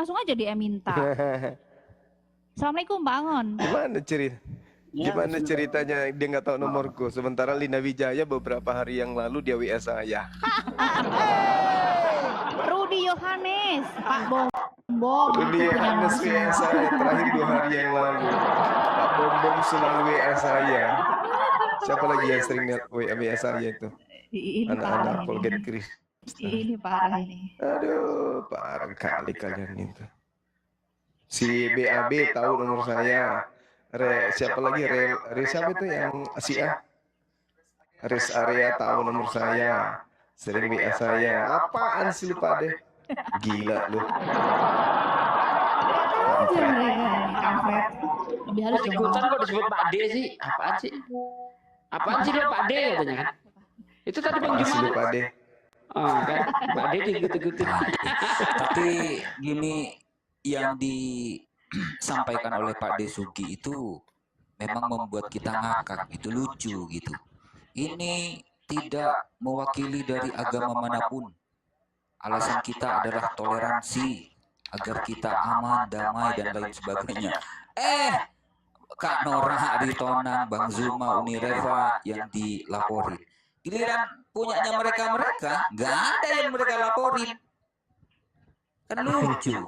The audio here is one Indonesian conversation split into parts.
langsung aja dia minta. Assalamualaikum Pak Angon. Gimana ceritanya dia nggak tahu nomorku, sementara Lina Wijaya beberapa hari yang lalu dia WA saya. Rudi Yohanes, Pak Bombong. Rudi Yohanes WA saya terakhir 2 hari yang lalu. Pak Bombong selalu WA saya. Siapa lagi yang sering lihat WA saya itu? Ini Anak-anak parah Polget ini. Kris. Ini parah ini. Aduh, parah kali kalian itu. Si BAB tahu nomor saya. Siapa lagi? Siapa itu yang Asia? Res Area tahu nomor saya. Sering WA saya. Apaan sih lu Pak deh? Gila lu. Aja mereka ini kampret. Lebih halus dong. Ikutan kok disebut Pak D sih? Apaan sih? Apaan sih lo Pak D katanya kan? Itu tadi Bang Apaan sih lu Jumat. Pak deh? Oh kan, Pak D diikut-ikutin. Tapi gini, yang disampaikan oleh Pak Desugi itu memang membuat kita ngakak, itu lucu gitu. Ini tidak mewakili dari agama manapun. Alasan kita adalah toleransi agar kita aman, damai dan lain sebagainya. Kak Nora Aritonang, Bang Zuma, Unireva yang dilapori. Giliran punyanya mereka nggak ada yang mereka laporin. Kan lucu.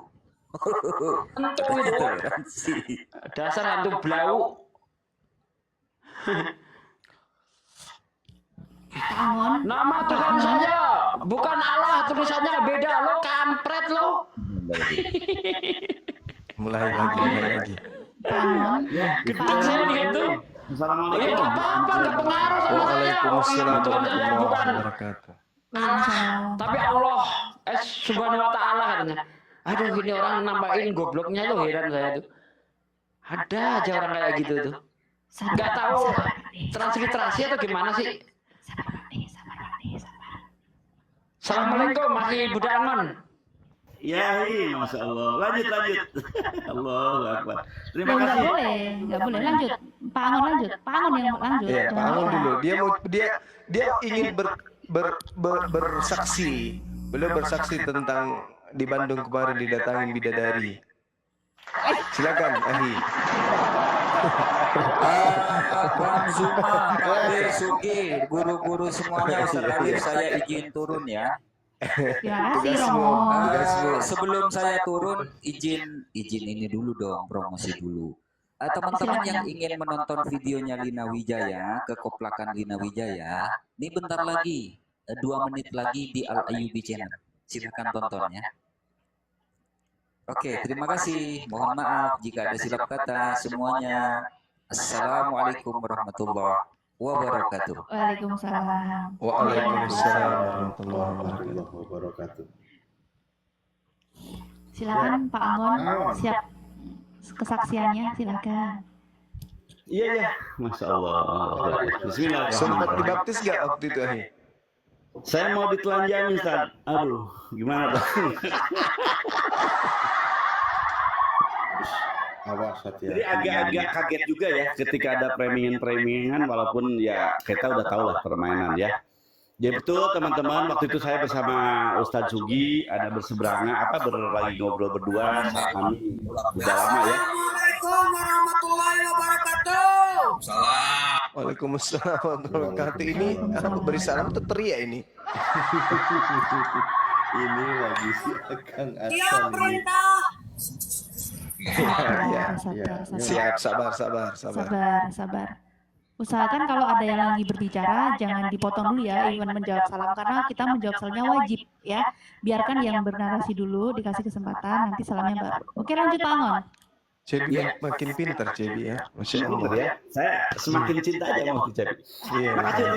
Toleransi. Dasar hantu blau. Pak Angon. Nama Tuhan saya bukan Allah, tulisannya beda lo, kampret lo. Mulai lagi. Pak Angon. Gedek saya gitu. Assalamualaikum. Ya nggak apa-apa, nggak pengaruh sama saya. Waalaikumsalam Tuhan saya warahmatullahi bukan, wabarakatuh. tapi Allah subhanahu wa ta'ala katanya. Aduh gini orang nampakin gobloknya lo, heran saya tuh. Ada aja orang kayak gitu tuh. Nggak tahu transliterasi atau gimana sih. Assalamualaikum, masih Budak Angon. Ya, Masya Allah. Lanjut. Allahu Akbar. Terima Nggak kasih. boleh. Lanjut. Pak Angon lanjut. Pak Angon yang lanjut. Iya, Pak Jangan Angon lupa. dulu. Dia ingin bersaksi. Beliau bersaksi tentang di Bandung kemarin didatangin bidadari. Silakan, Ahi. Bang Zuma, Pak Desugi, guru-guru semuanya, Ustaz Alif, saya izin turun ya. Terima kasih Tugasmu, Romo. tugasmu. Sebelum saya turun, izin ini dulu dong, promosi dulu. Teman-teman yang ingin menonton videonya Lina Wijaya, kekoplakan Lina Wijaya, ini bentar lagi, 2 menit lagi di Al Ayyubi Channel. Silahkan tonton ya. Oke, terima kasih. Mohon maaf jika ada silap kata semuanya. Assalamualaikum warahmatullahi wabarakatuh. Waalaikumsalam. Waalaikumsalam warahmatullahi Warahmatullahi wabarakatuh. Silakan Pak Angon, siap kesaksiannya, silakan. Iya. Masya Allah. Sempat Bismillahirrahmanirrahim. dibaptis gak waktu itu, Ahi? Saya mau ditelanjangi, Ustaz. Aduh, gimana Bang? Jadi agak-agak kaget juga ya ketika ada premian-premian, walaupun ya kita udah tahu lah permainan ya. Ya betul teman-teman, waktu itu saya bersama Ustadz Sugi ada berseberangan lagi ngobrol berdua saat kami udah lama ya. Assalamualaikum warahmatullahi wabarakatuh. Waalaikumsalam warahmatullahi wabarakatuh. Ini aku beri salam tuh teriak ini. Ini lagi si Akang Dia Asam nih. perintah. Siap, sabar. Sabar. Usahakan kalau ada yang lagi berbicara jangan dipotong dulu ya, Iwan menjawab salam karena kita menjawab salamnya wajib ya. Biarkan yang bernarasi dulu dikasih kesempatan, nanti salamnya baru. Oke, lanjut Pak Angon. Cebi makin pintar Cebi ya. Masya Allah ya. Saya semakin cinta aja mau dicari. Iya. Lanjut.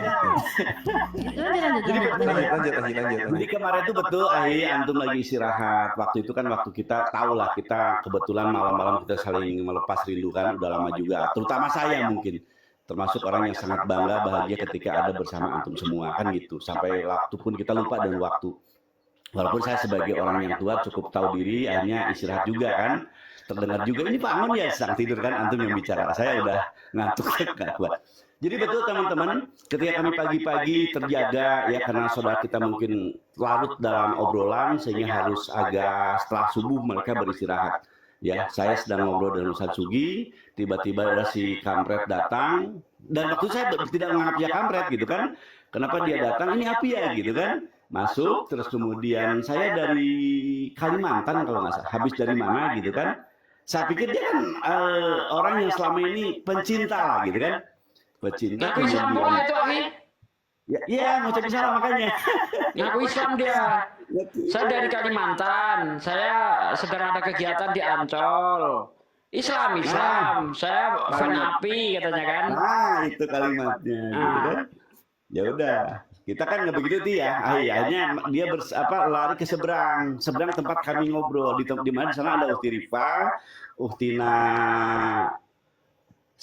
Jadi kemarin itu betul, antum lagi istirahat. Waktu itu kan waktu kita tahu lah, kita kebetulan malam-malam kita saling melepas rindu kan, udah lama juga. Terutama saya mungkin, termasuk orang yang sangat bangga, bahagia ketika ada bersama antum semua kan gitu. Sampai waktu pun kita lupa dan waktu. Walaupun saya sebagai orang yang tua cukup tahu diri, akhirnya istirahat juga kan. Terdengar juga ini Pak Angon ya sedang tidur kan, antum yang bicara. Saya udah ngantuk nggak kuat. Jadi betul teman-teman, ketika kami pagi-pagi terjaga ya karena saudara kita mungkin larut dalam obrolan sehingga harus agak setelah subuh mereka beristirahat. Ya, saya sedang ngobrol dengan Ustaz Sugi, tiba-tiba ada si kampret datang dan waktu saya tidak menganggap dia kampret gitu kan. Kenapa dia datang? Ini apa ya gitu kan? Masuk terus kemudian saya dari Kalimantan kalau nggak salah, habis dari mana gitu kan? Saya pikir dia kan orang yang selama ini pencinta lah gitu kan. Pecinta Ngaku Islam pula itu, Aki. ya ngucapin salam makanya. Ngaku Islam dia. Saya dari Kalimantan. Saya sedang ada kegiatan di Ancol. Islam. Saya fan api katanya kan. Nah, itu kalimatnya gitu kan. Ya udah, kita kan nggak begitu tuh ya. Akhirnya dia lari ke seberang tempat kami ngobrol di mana di sana ada Ukti Rifa, Uktina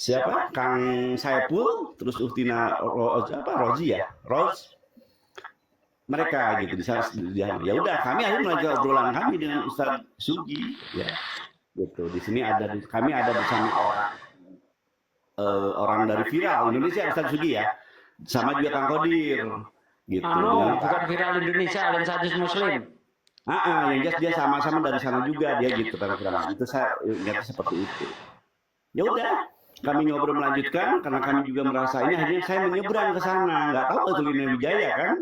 siapa? Kang Saipul, terus Uktina Rozi ya, Rose. Mereka gitu di sana. Ya udah, kami akhirnya melanjutkan obrolan kami dengan Ustaz Sugi, ya. Gitu. Di sini kami ada bersama orang dari Viral Indonesia, Ustaz Sugi ya, sama juga Kang Kodir. Gitu. Bukan Viral Indonesia, Lensadis Muslim. Yang jelas dia sama-sama dari sana juga dia gitu karena itu saya ingatnya seperti itu. Ya udah, kami ngobrol melanjutkan karena kami juga merasa ini akhirnya saya menyeberang ke sana, nggak tahu itu Lina Wijaya kan,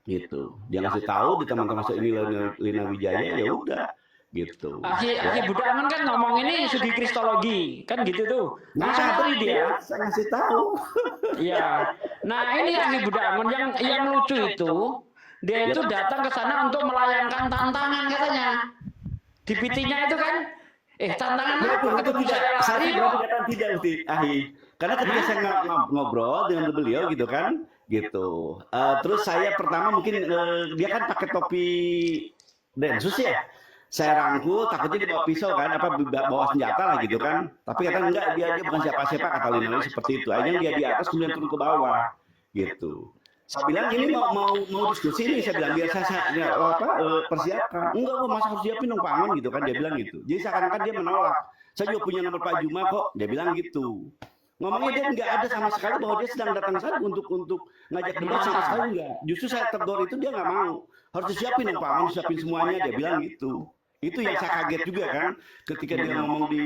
gitu. Dia ngasih tahu di teman-teman ini Lina Wijaya, ya udah, gitu. Aki Budaman kan ngomong ini studi kristologi, kan gitu tuh. Nah, dia. Saya ngasih tahu. Iya. Nah ini Aki Budaman yang lucu itu, dia itu datang ke sana untuk melayangkan tantangan katanya. Di PT-nya itu kan. Tantangan apa? Itu tidak. Saya berkata tidak, Uti. Karena ketika saya ngobrol dengan beliau gitu kan, gitu. Terus saya pertama mungkin dia kan pakai topi Densus ya. Saya rangkul, takutnya dia bawa pisau kan, bawa senjata lah gitu kan. Tapi katanya enggak, dia bukan siapa-siapa, kata Lina seperti itu. Akhirnya dia di atas kemudian turun ke bawah, gitu. Saya bilang ini mau diskusi nih, saya bilang biar saya persiapkan. Enggak kok, masa harus siapin dong Pak Amon gitu kan, dia bilang gitu. Jadi seakan-akan dia menolak. Saya juga punya nomor Pak Juma kok, dia bilang gitu. Ngomongnya dia nggak ada sama sekali bahwa dia sedang datang sana untuk ngajak debat sama sekali enggak. Justru saya tegur itu dia nggak mau. Harus disiapin dong Pak Amon, siapin semuanya, dia bilang gitu. Itu yang saya kaget juga kan, ketika dia ngomong di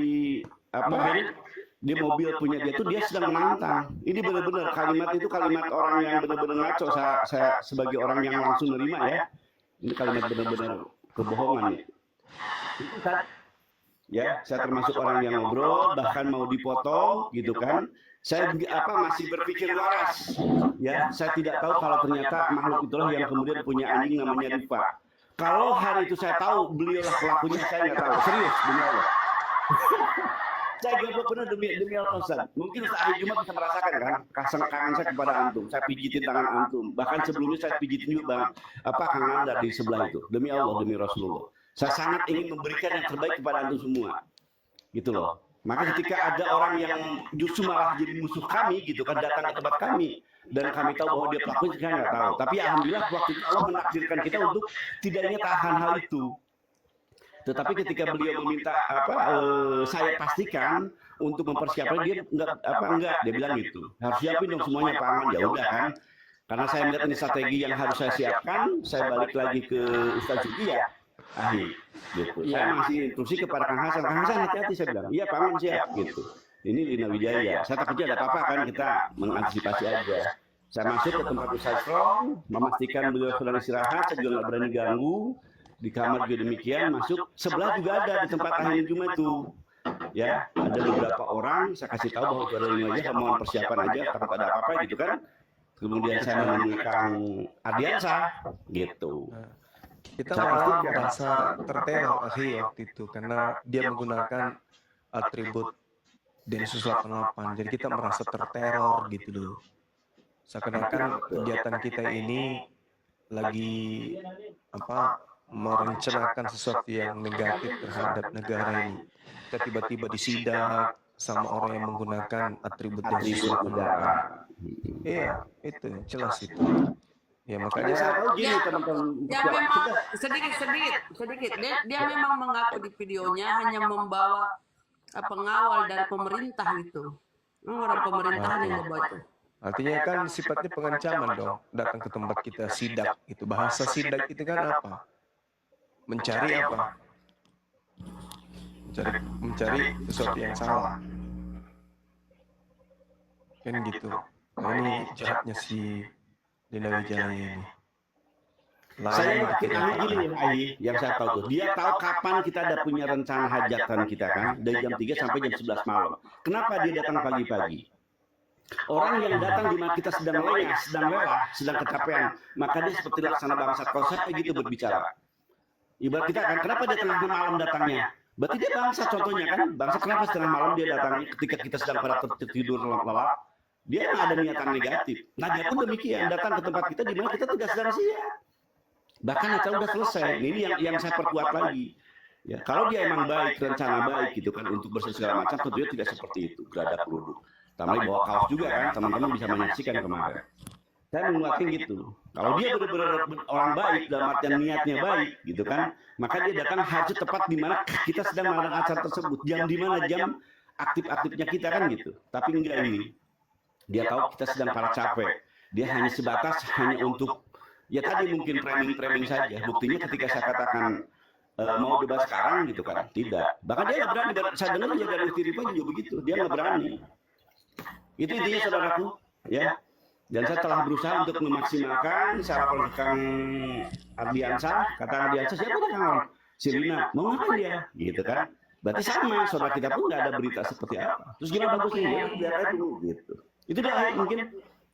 mobil punya dia tuh dia sedang menantang. Ini benar-benar kalimat itu kalimat orang yang benar-benar ngaco. Saya sebagai orang yang langsung nerima ya. Ini kalimat benar-benar kebohongan ya. Itu ya, saya termasuk orang yang ngobrol bahkan mau dipoto gitu kan. Saya masih berpikir waras. Ya, saya tidak tahu kalau ternyata makhluk itulah yang kemudian punya anjing namanya Diva. Kalau hari itu saya tahu beliau lah pelakunya, saya nggak tahu. Serius, demi Allah. Saya goblok benar demi Allah Ustaz. Mungkin hari Jumat bisa merasakan kan kangen saya kepada antum. Saya pijitin tangan antum. Bahkan sebelumnya saya pijitin juga Kang Anda di sebelah itu. Demi Allah, demi Rasulullah. Saya sangat ingin memberikan yang terbaik kepada antum semua. Gitu loh. Maka ketika ada orang yang justru malah jadi musuh kami gitu kan, datang ke tempat kami dan kami tahu bahwa dia pelakunya, saya nggak tahu. Tapi alhamdulillah waktu itu Allah menakdirkan kita untuk tidaknya tahan hal itu. Tetapi ketika beliau meminta saya pastikan untuk mempersiapkan, dia enggak, dia bilang gitu. Harus siapin dong semuanya Pak Aman. Ya udah kan. Karena saya melihat ini strategi yang harus saya siapkan, saya balik lagi ke Ustaz Zuki ya. Gitu. Saya masih instruksi kepada Kang Hasan. Kang Hasan hati-hati, saya bilang. Iya Pak Aman siap gitu. Ini Lina Wijaya. Saya takutnya ada apa-apa kan, kita mengantisipasi aja. Saya masuk ke tempat Ustaz Strong, memastikan beliau sedang istirahat, saya juga nggak berani ganggu. Di kamar juga demikian, masuk. Sebelah juga ada di tempat akhirnya Jumat itu. Ya, ada beberapa orang, saya kasih tahu bahwa itu ada Lina aja, mohon persiapan aja, takut ada apa-apa gitu kan. Kemudian saya menemui Kang Ardiansa, gitu. Kita malah merasa terteror waktu itu karena dia menggunakan atribut Densus 88. Jadi kita merasa terteror gitu loh. Seakan-akan kegiatan kita ini lagi merencanakan sesuatu yang negatif terhadap negara ini. Kita tiba-tiba disidak sama orang yang menggunakan atribut Densus 88. Iya, itu jelas itu. Ya makanya saya tahu gini teman-teman. Ya memang sedikit. Dia memang mengaku di videonya hanya membawa pengawal dari pemerintah gitu. Orang pemerintahan yang ngebuat itu. Artinya kan sifatnya pengancaman dong, datang ke tempat kita sidak itu. Bahasa sidak itu kan apa? Mencari apa? Mencari sesuatu yang salah. Kan gitu. Nah, ini jahatnya si Dina Wijaya ini. Saya yakin Ahi gini, Ahi, yang saya tahu tuh, dia tahu kapan kita ada punya rencana hajatan kita kan, dari jam 3 sampai jam 11 malam. Kenapa dia datang pagi-pagi? Orang yang datang di mana kita sedang lengah, sedang lelah, sedang kecapean, maka dia seperti laksana bangsat konsep gitu berbicara. Ibarat kita kan, kenapa dia tengah malam datangnya? Berarti dia bangsat contohnya kan, bangsat kenapa setengah malam dia datang ketika kita sedang pada tertidur lelap? Dia nggak ada niatan negatif. Nah dia pun demikian, datang ke tempat kita di mana kita tidak sedang siap. Bahkan acara udah selesai. Ini yang saya perkuat lagi. Ya, kalau dia emang baik, rencana baik gitu kan untuk bersih segala macam, tentunya tidak seperti itu. Gerada peluru. Tambah bawa kaos juga kan, teman-teman bisa menyaksikan kemarin. Saya menguatkan gitu. Kalau dia benar-benar orang baik dalam artian niatnya baik gitu kan, maka dia datang harus tepat di mana kita sedang mengadakan acara tersebut. Jam di mana jam aktif-aktifnya kita kan gitu. Tapi enggak ini. Dia tahu kita sedang para capek. Dia hanya sebatas hanya untuk ya tadi mungkin framing saja. Buktinya ketika saya katakan mau debat sekarang gitu kan, tidak. Bahkan dia nggak berani. Saya dengar juga dari istri Rifa juga begitu. Dia nggak berani. Itu intinya saudaraku, ya. Dan saya telah berusaha untuk memaksimalkan cara Kang Ardiansyah. Kata Ardiansyah siapa dia Kang? Si Lina. Mau ngapain dia? Gitu kan. Berarti sama, saudara kita pun nggak ada berita seperti apa. Terus gimana bagusnya? Ya biar aja dulu gitu. Itu dah mungkin.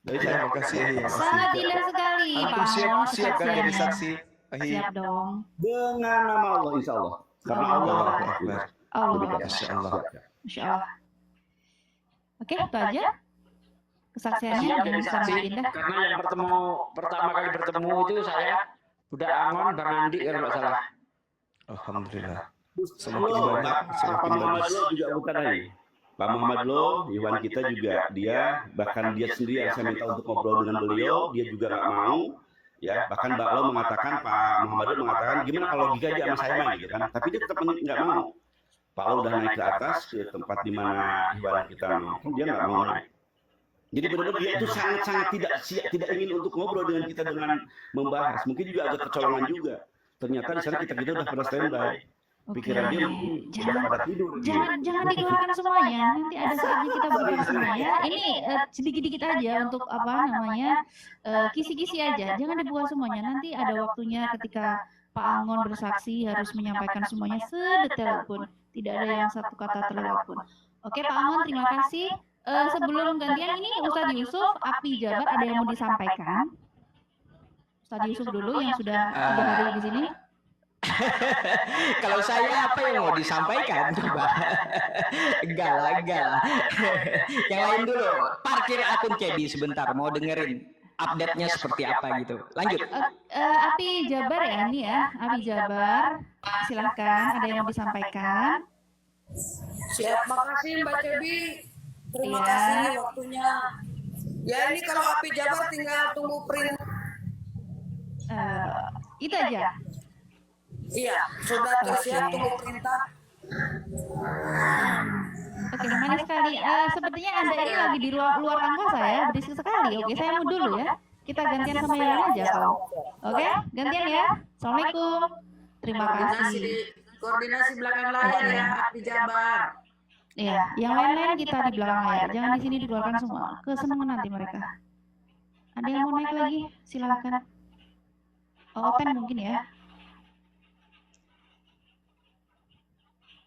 Dari saya makasih. Sangat indah sekali, Pak Amon, Siap kan jadi kesaksiannya. saksi? Ahi. Siap dong. Dengan nama Allah, insya Allah. Karena Allah. Allahu Akbar. Allah. Masya Allah. Masya Allah. Oke, itu aja. Kesaksiannya yang sangat indah. Karena yang pertama kali bertemu itu saya Budak Angon, Bang Andi kalau nggak salah. Alhamdulillah. Lo, Pak Muhammad Lo juga bukan lagi. Pak Muhammad Lo, Iwan kita juga dia, bahkan dia sendiri yang saya minta untuk ngobrol dengan beliau, dia juga nggak mau. Ya, bahkan Mbak Lo mengatakan, Pak Muhammad Lo mengatakan, gimana kalau Giga aja sama saya mah gitu kan? Tapi dia tetap nggak mau. Pak Lo udah naik ke atas ke tempat di mana Iwan kita nongkrong, dia nggak mau naik. Jadi benar-benar dia itu sangat-sangat tidak ingin untuk ngobrol dengan kita dengan membahas. Mungkin juga agak kecolongan juga. Ternyata di sana kita udah pada standby. Pikiran dia udah pada tidur. Jangan dikeluarkan semuanya. Nanti ada saatnya kita buka semuanya. Ini sedikit-sedikit aja untuk apa namanya kisi-kisi aja. Jangan dibuka semuanya. Nanti ada waktunya ketika Pak Angon bersaksi harus menyampaikan semuanya sedetail pun. Tidak ada yang satu kata terlewat pun. Oke Pak Angon, terima kasih. Sebelum gantian ini Ustadz Yusuf, Api Jabar ada yang mau disampaikan? Ustadz Yusuf dulu yang sudah 3 hari di sini. Kalau saya apa yang mau disampaikan coba? Enggak lah. Yang lain dulu. Parkir akun Cebi sebentar, mau dengerin update-nya seperti apa gitu. Lanjut. Api Jabar ya ini ya, Api Jabar. Silahkan, ada yang mau disampaikan? Siap, makasih Mbak Cebi. Terima Iya. kasih waktunya. Ya ini kalau Api Jabar tinggal tunggu print. Itu aja. Iya, sudah tersiap tunggu perintah. Oke, manis sekali. Sepertinya Anda ini lagi di luar angkasa ya, berisik sekali. Oke, saya mau dulu ya. Kita gantian sama yang lain aja kalau. Oke, gantian ya. Assalamualaikum. Terima kasih. Koordinasi belakang layar ya Api Jabar. Iya, yang lain-lain kita di belakang layar. Jangan di sini dikeluarkan semua. Kesenangan nanti mereka. Ada yang mau naik lagi? Silakan. Open mungkin ya.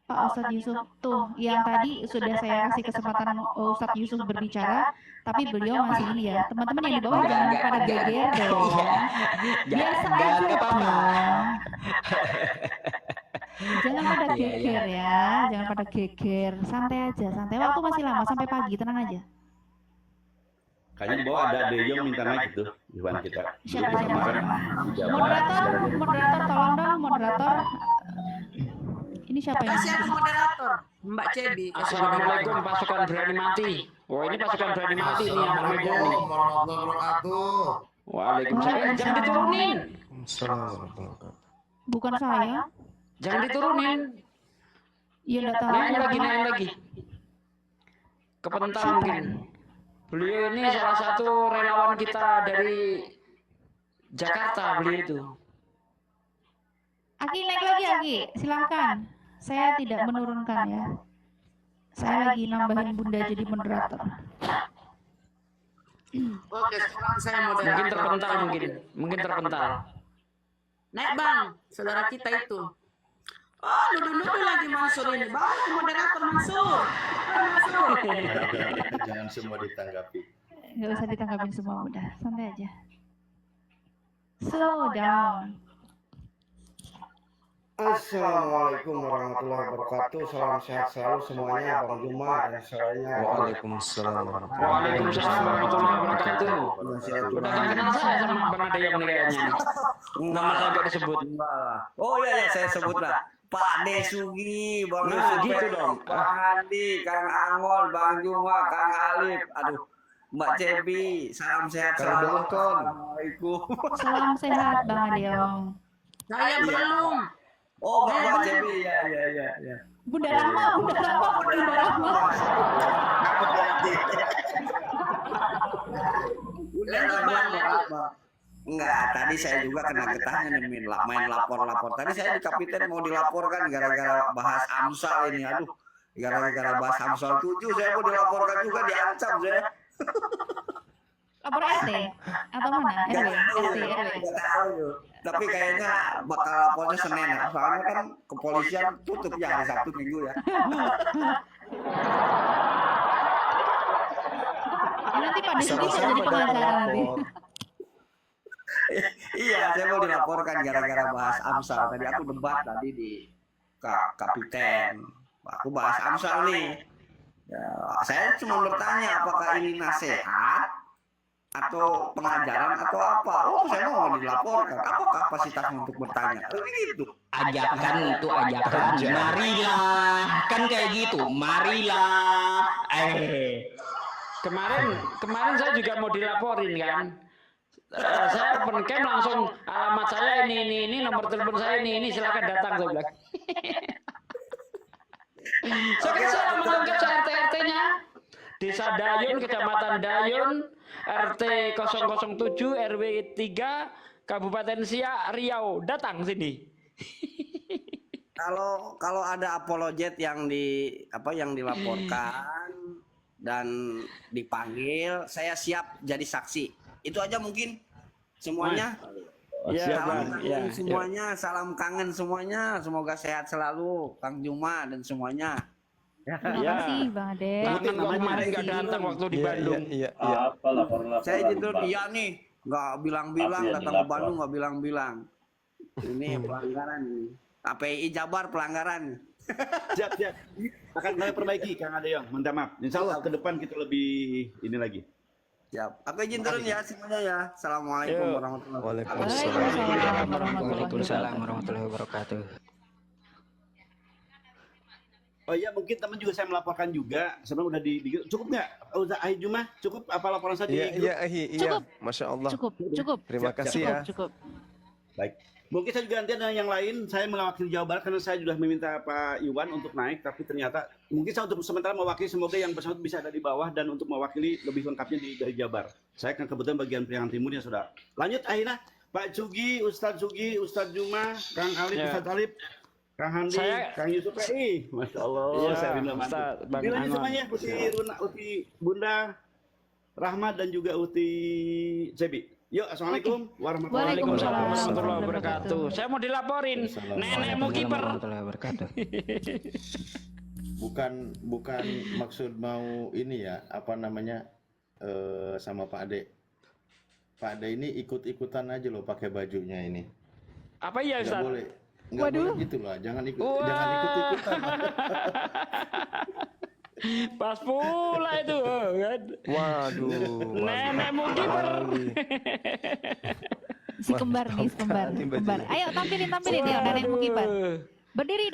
Pak Ustadz Yusuf tuh yang tadi sudah saya kasih kesempatan Ustadz Yusuf berbicara, tapi beliau masih ini ya. Teman-teman yang di bawah jangan pada geger dong. Biasa aja apa-apa. dong. Jangan pada geger ya, jangan pada geger. Santai aja, santai. Waktu masih lama sampai pagi, tenang aja. Kayaknya di bawah ada Deyong minta naik tuh, Iwan kita. Siapa? Moderator. Moderator, tolong dong, moderator. Ini siapa yang? Kasih aku moderator, Mbak Cebi. Assalamualaikum pasukan berani mati. Oh ini pasukan berani mati nih yang namanya nih. Warahmatullahi wabarakatuh. Waalaikumsalam. Jangan diturunin. Assalamualaikum. Bukan saya. Jangan diturunin. Iya, enggak tahu. Naik lagi. kepental mungkin. Beliau ini salah satu relawan kita dari Jakarta, beliau itu. Aki naik lagi Aki, silakan. Saya tidak menurunkan ya. Saya lagi nambahin Bunda jadi moderator. Oke, sekarang saya moderator. Mungkin terpental mungkin terpental. Naik bang, saudara kita itu. Oh, nuduh-nuduh lagi Mansur ini. Bawa ke moderator Mansur. Mansur. Jangan semua ditanggapi. Nggak usah ditanggapin semua, udah santai aja. Slow down. Assalamualaikum warahmatullahi wabarakatuh. Salam sehat selalu semuanya, Bang Juma dan saudaranya. Waalaikumsalam warahmatullahi Waalaikumsalam warahmatullahi wabarakatuh. Udah nggak kenal saya sama Bang Adeyam nih kayaknya. Nama saya nggak disebut. Oh iya, saya sebut lah. Pak Desugi, Bang Nah, Yusuf, gitu dong. Bang Andi, Kang Angol, Bang Juma, Kang Alif, aduh, Mbak Cebi, salam sehat selalu. Assalamualaikum. Salam sehat Bang Adeong. Saya belum. Oh, Mbak Cebi, ya. Bunda Rahma. Enggak, tadi saya juga kena getahnya nih main lapor. Tadi saya di Kapiten mau dilaporkan gara-gara bahas Amsal ini. Aduh, gara-gara bahas Amsal 7 saya mau dilaporkan juga, diancam saya. Lapor RT atau mana? RW. Nggak tahu. Tapi kayaknya bakal lapornya Senin ya. Soalnya kan kepolisian tutup ya hari Sabtu Minggu ya. Nanti Pak Desugi bisa jadi pengacara nanti. Iya, saya mau dilaporkan gara-gara bahas Amsal. Tadi aku debat tadi di Kapiten. Aku bahas Amsal nih. Ya, saya cuma bertanya apakah ini nasihat atau pengajaran atau apa. Oh, saya mau dilaporkan. Apa kapasitas untuk bertanya? Begitu. Ajakan itu ajakan. Marilah, kan kayak gitu. Marilah. Kemarin saya juga mau dilaporin kan. Saya open cam langsung alamat saya ini nomor telepon saya ini silakan datang saya bilang. Saya melengkap RT-RT-nya. Desa Dayun, Kecamatan Dayun, RT 007, RW 3, Kabupaten Siak, Riau. Datang sini. Kalau ada apologet yang dilaporkan dan dipanggil, saya siap jadi saksi. Itu aja mungkin semuanya. Salam kangen semuanya, salam kangen semuanya. Semoga sehat selalu Kang Juma dan semuanya. Terima kasih Bang Ade. Kangen kemarin nggak datang waktu di Bandung. Iya. Saya jujur dia nih nggak bilang-bilang datang ke Bandung, nggak bilang-bilang. Ini pelanggaran nih. API Jabar pelanggaran. Siap. Akan kami perbaiki, Kang Adeyong. Minta maaf. Insya Allah ke depan kita lebih ini lagi. Siap. Aku izin turun ya semuanya ya. Assalamualaikum warahmatullahi wabarakatuh. Waalaikumsalam warahmatullahi wabarakatuh. Oh iya, mungkin teman juga saya melaporkan juga. Sebenarnya udah cukup nggak? Udah Ahi Juma cukup apa laporan saya? Iya. Cukup. Masya Allah. Cukup. Terima kasih ya. Cukup. Baik. Mungkin saya juga nanti ada yang lain. Saya mewakili Jawa Barat karena saya sudah meminta Pak Iwan untuk naik, tapi ternyata mungkin saya untuk sementara mewakili, semoga yang bersangkutan bisa ada di bawah dan untuk mewakili lebih lengkapnya dari Jabar. Saya kan kebetulan bagian Priangan Timur ya sudah. Lanjut akhirnya Pak Sugi, Ustadz Juma, Kang Alif, Ustadz Alif, Kang Handi, Kang Yusuf PI. Masya Allah, saya rindu mantap. Lanjut semuanya, Uti Bunda, Rahmat dan juga Uti Cebi. Yuk, assalamualaikum warahmatullahi wabarakatuh. Saya mau dilaporin, nenekmu kiper. Bukan maksud mau ini ya, apa namanya sama Pak Ade. Pak Ade ini ikut-ikutan aja loh pakai bajunya ini. Apa ya Ustaz? Nggak boleh gitu lah, jangan ikut-ikutan. Pas pula itu kan. Waduh. Nenekmu kiper. Si kembar. Ayo tampilin ya nenekmu kiper. Berdiri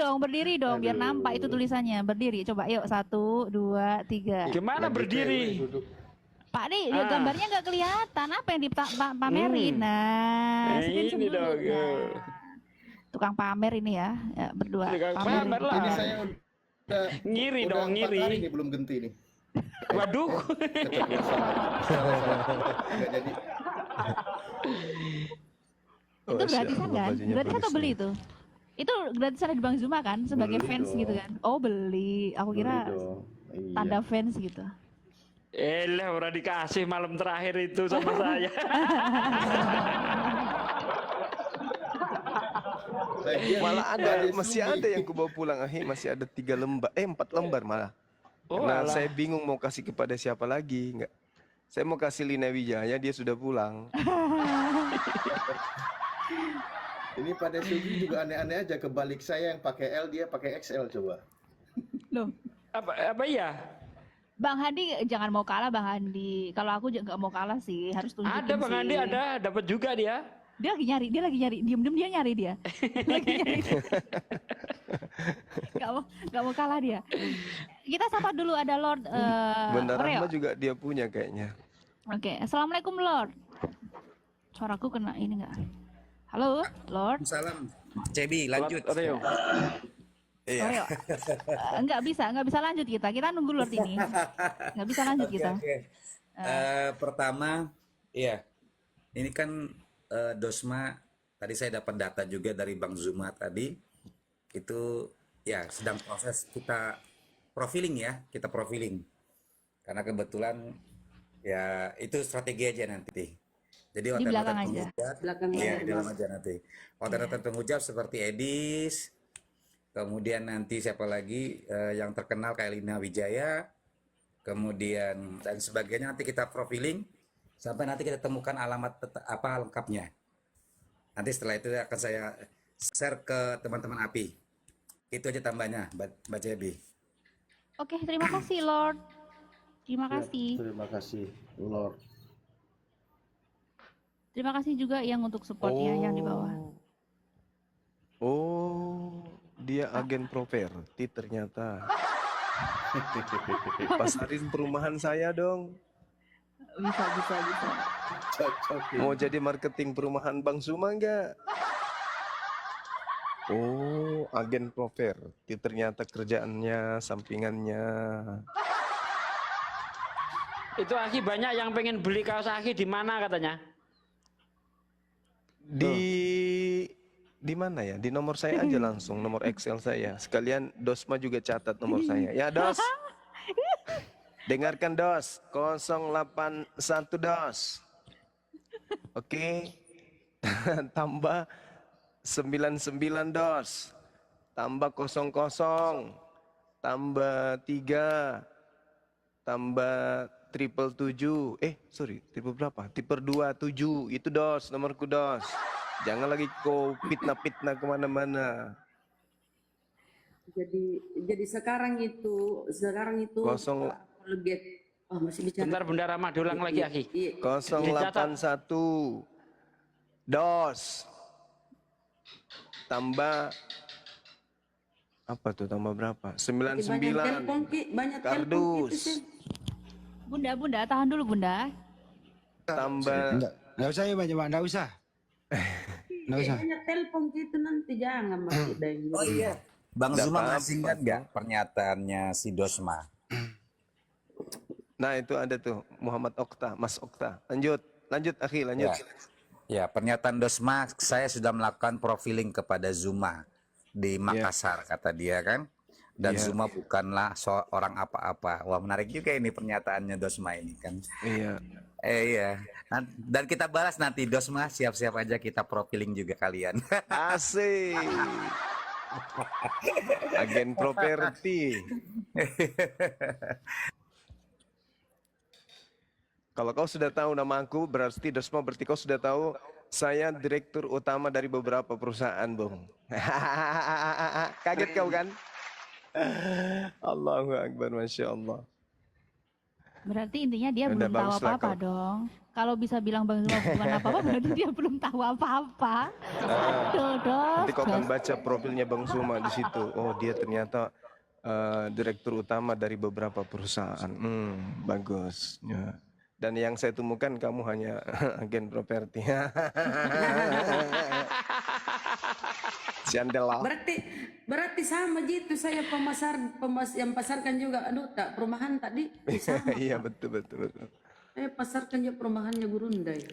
dong biar nampak itu tulisannya. Berdiri coba yuk 1, 2, 3. Gimana berdiri? Pak nih gambarnya nggak kelihatan apa yang dipamerin. Nah, ini dong. Tukang pamer ini ya berdua. Tukang pamer lah. Ini saya ngiri udah dong, 4 ngiri. hari ini belum genti nih. Waduh. Keceplosan. Salah. Nggak jadi. Itu gratisan kan? Gratis atau beli itu? Itu gratisan di Bang Zuma kan sebagai Beli fans dong. gitu kan? Oh beli, aku kira Beli dong. Iya. tanda fans gitu. Elah, udah dikasih malam terakhir itu sama saya. Malah ada, masih ada yang kubawa pulang, masih ada 3 lembar, 4 lembar malah. Oh, Karena alah. saya bingung mau kasih kepada siapa lagi, enggak. Saya mau kasih Lina Wijaya, dia sudah pulang. Ini pada Sugi juga aneh-aneh aja, kebalik saya yang pakai L, dia pakai XL coba. Loh, Apa ya? Bang Handi jangan mau kalah Bang Handi. Kalau aku juga nggak mau kalah sih, harus tunjukin Ada Bang sih. Andi, ada, dapat juga dia. Dia lagi nyari, diem-diem dia nyari dia. Lagi nyari. Gak mau kalah dia. Kita sapa dulu ada Lord Bunda Oreo. Rahma juga dia punya kayaknya. Oke, assalamualaikum Lord. Suaraku kena ini nggak? Halo Lord. Salam. Cebi, lanjut. Oreo. Oreo. Nggak bisa lanjut kita. Kita nunggu Lord ini. Nggak bisa lanjut kita. Oke. Pertama, iya. Ini kan Dosma, tadi saya dapat data juga dari Bang Zuma tadi. Itu ya sedang proses kita profiling ya, kita profiling. Karena kebetulan ya itu strategi aja nanti. Jadi Di belakang aja. penghujat, Belakang iya aja. di dalam aja nanti. Otot-otot penghujat seperti Edis, kemudian nanti siapa lagi yang terkenal kayak Lina Wijaya, kemudian dan sebagainya nanti kita profiling sampai nanti kita temukan alamat apa lengkapnya. Nanti setelah itu akan saya share ke teman-teman API. Itu aja tambahnya, Mbak Cebi. Oke, terima kasih Lord. Terima Ya, kasih. terima kasih, Lord. Terima kasih juga yang untuk supportnya yang di bawah. Oh, dia agen properti ternyata. Pasarin perumahan saya dong. Bisa. Cocok. Mau jadi marketing perumahan Bang Zuma enggak? Oh, agen properti ternyata kerjaannya, sampingannya. Itu Aki banyak yang pengen beli kaos Aki di mana katanya? Di mana ya? Di nomor saya aja langsung, nomor Excel saya. Sekalian Dosma juga catat nomor saya. Ya, Dos. Dengarkan Dos, 081 Dos. Oke. Tambah 99 Dos. Tambah 00. Tambah 3. Tambah triple 7. Triple berapa? Triple 27. Itu Dos, nomorku Dos. Jangan lagi kau fitnah-fitnah kemana-mana. Jadi sekarang itu Kosong. lebih masih bicara. Bentar Bunda Rahma diulang lagi Aki. 081 Dos. Tambah apa tuh, tambah berapa? 99 banyak kardus. Bunda, tahan dulu Bunda. Tambah Nggak usah ya Mbak, nggak usah. Nggak usah. Banyak telepon gitu nanti jangan masih Oh iya, Bang Nggak Zuma apa-apa. masih ingat nggak pernyataannya si Dosma? Nah, itu ada tuh Muhammad Okta, Mas Okta. Lanjut Akhi, lanjut. Ya, pernyataan Dosma, saya sudah melakukan profiling kepada Zuma di Makassar, kata dia kan. Dan Iya. Zuma bukanlah seorang apa-apa. Wah, menarik juga ini pernyataannya Dosma ini kan. Iya. Iya. Dan kita balas nanti Dosma, siap-siap aja kita profiling juga kalian. Asik. Agen properti. Kalau kau sudah tahu nama aku, berarti Dosma, berarti kau sudah tahu saya direktur utama dari beberapa perusahaan, Bung. Kaget kau kan? Allahu Akbar, Masya Allah. Berarti intinya dia Udah belum tahu bagus lah apa-apa kau. dong. Kalau bisa bilang Bang Zuma bukan apa-apa, berarti dia belum tahu apa-apa. Nanti kau akan baca profilnya Bang Zuma di situ. Oh, dia ternyata direktur utama dari beberapa perusahaan. Bagus. Ya. Dan yang saya temukan kamu hanya agen properti. berarti Berarti sama gitu saya yang pasarkan juga. Aduh, tak perumahan tadi sama. Iya betul. Saya pasarkan juga perumahannya Gurundai.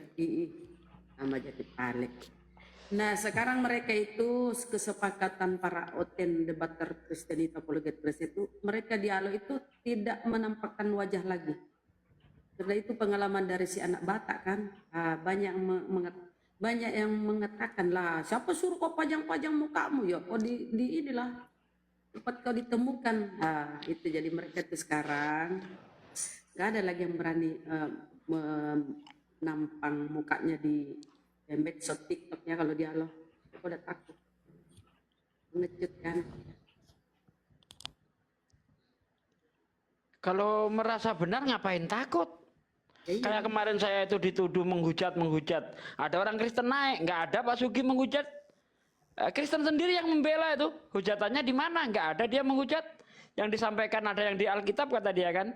Sama Jati Palek. Nah, sekarang mereka itu kesepakatan para oten debater Kristianita apologet itu, mereka dialog itu tidak menampakkan wajah lagi. Karena itu pengalaman dari si anak Batak kan, banyak yang mengatakan lah, siapa suruh kau pajang-pajang mukamu ya, kau di inilah tempat kau ditemukan. Nah, itu jadi mereka itu sekarang nggak ada lagi yang berani menampang mukanya di medsos TikToknya kalau dialog. Aku udah takut, ngecut kan. Kalau merasa benar ngapain takut? Kayak kemarin saya itu dituduh menghujat. Ada orang Kristen naik, nggak ada Pak Sugi menghujat. Kristen sendiri yang membela itu. Hujatannya di mana? Nggak ada dia menghujat. Yang disampaikan ada yang di Alkitab kata dia kan.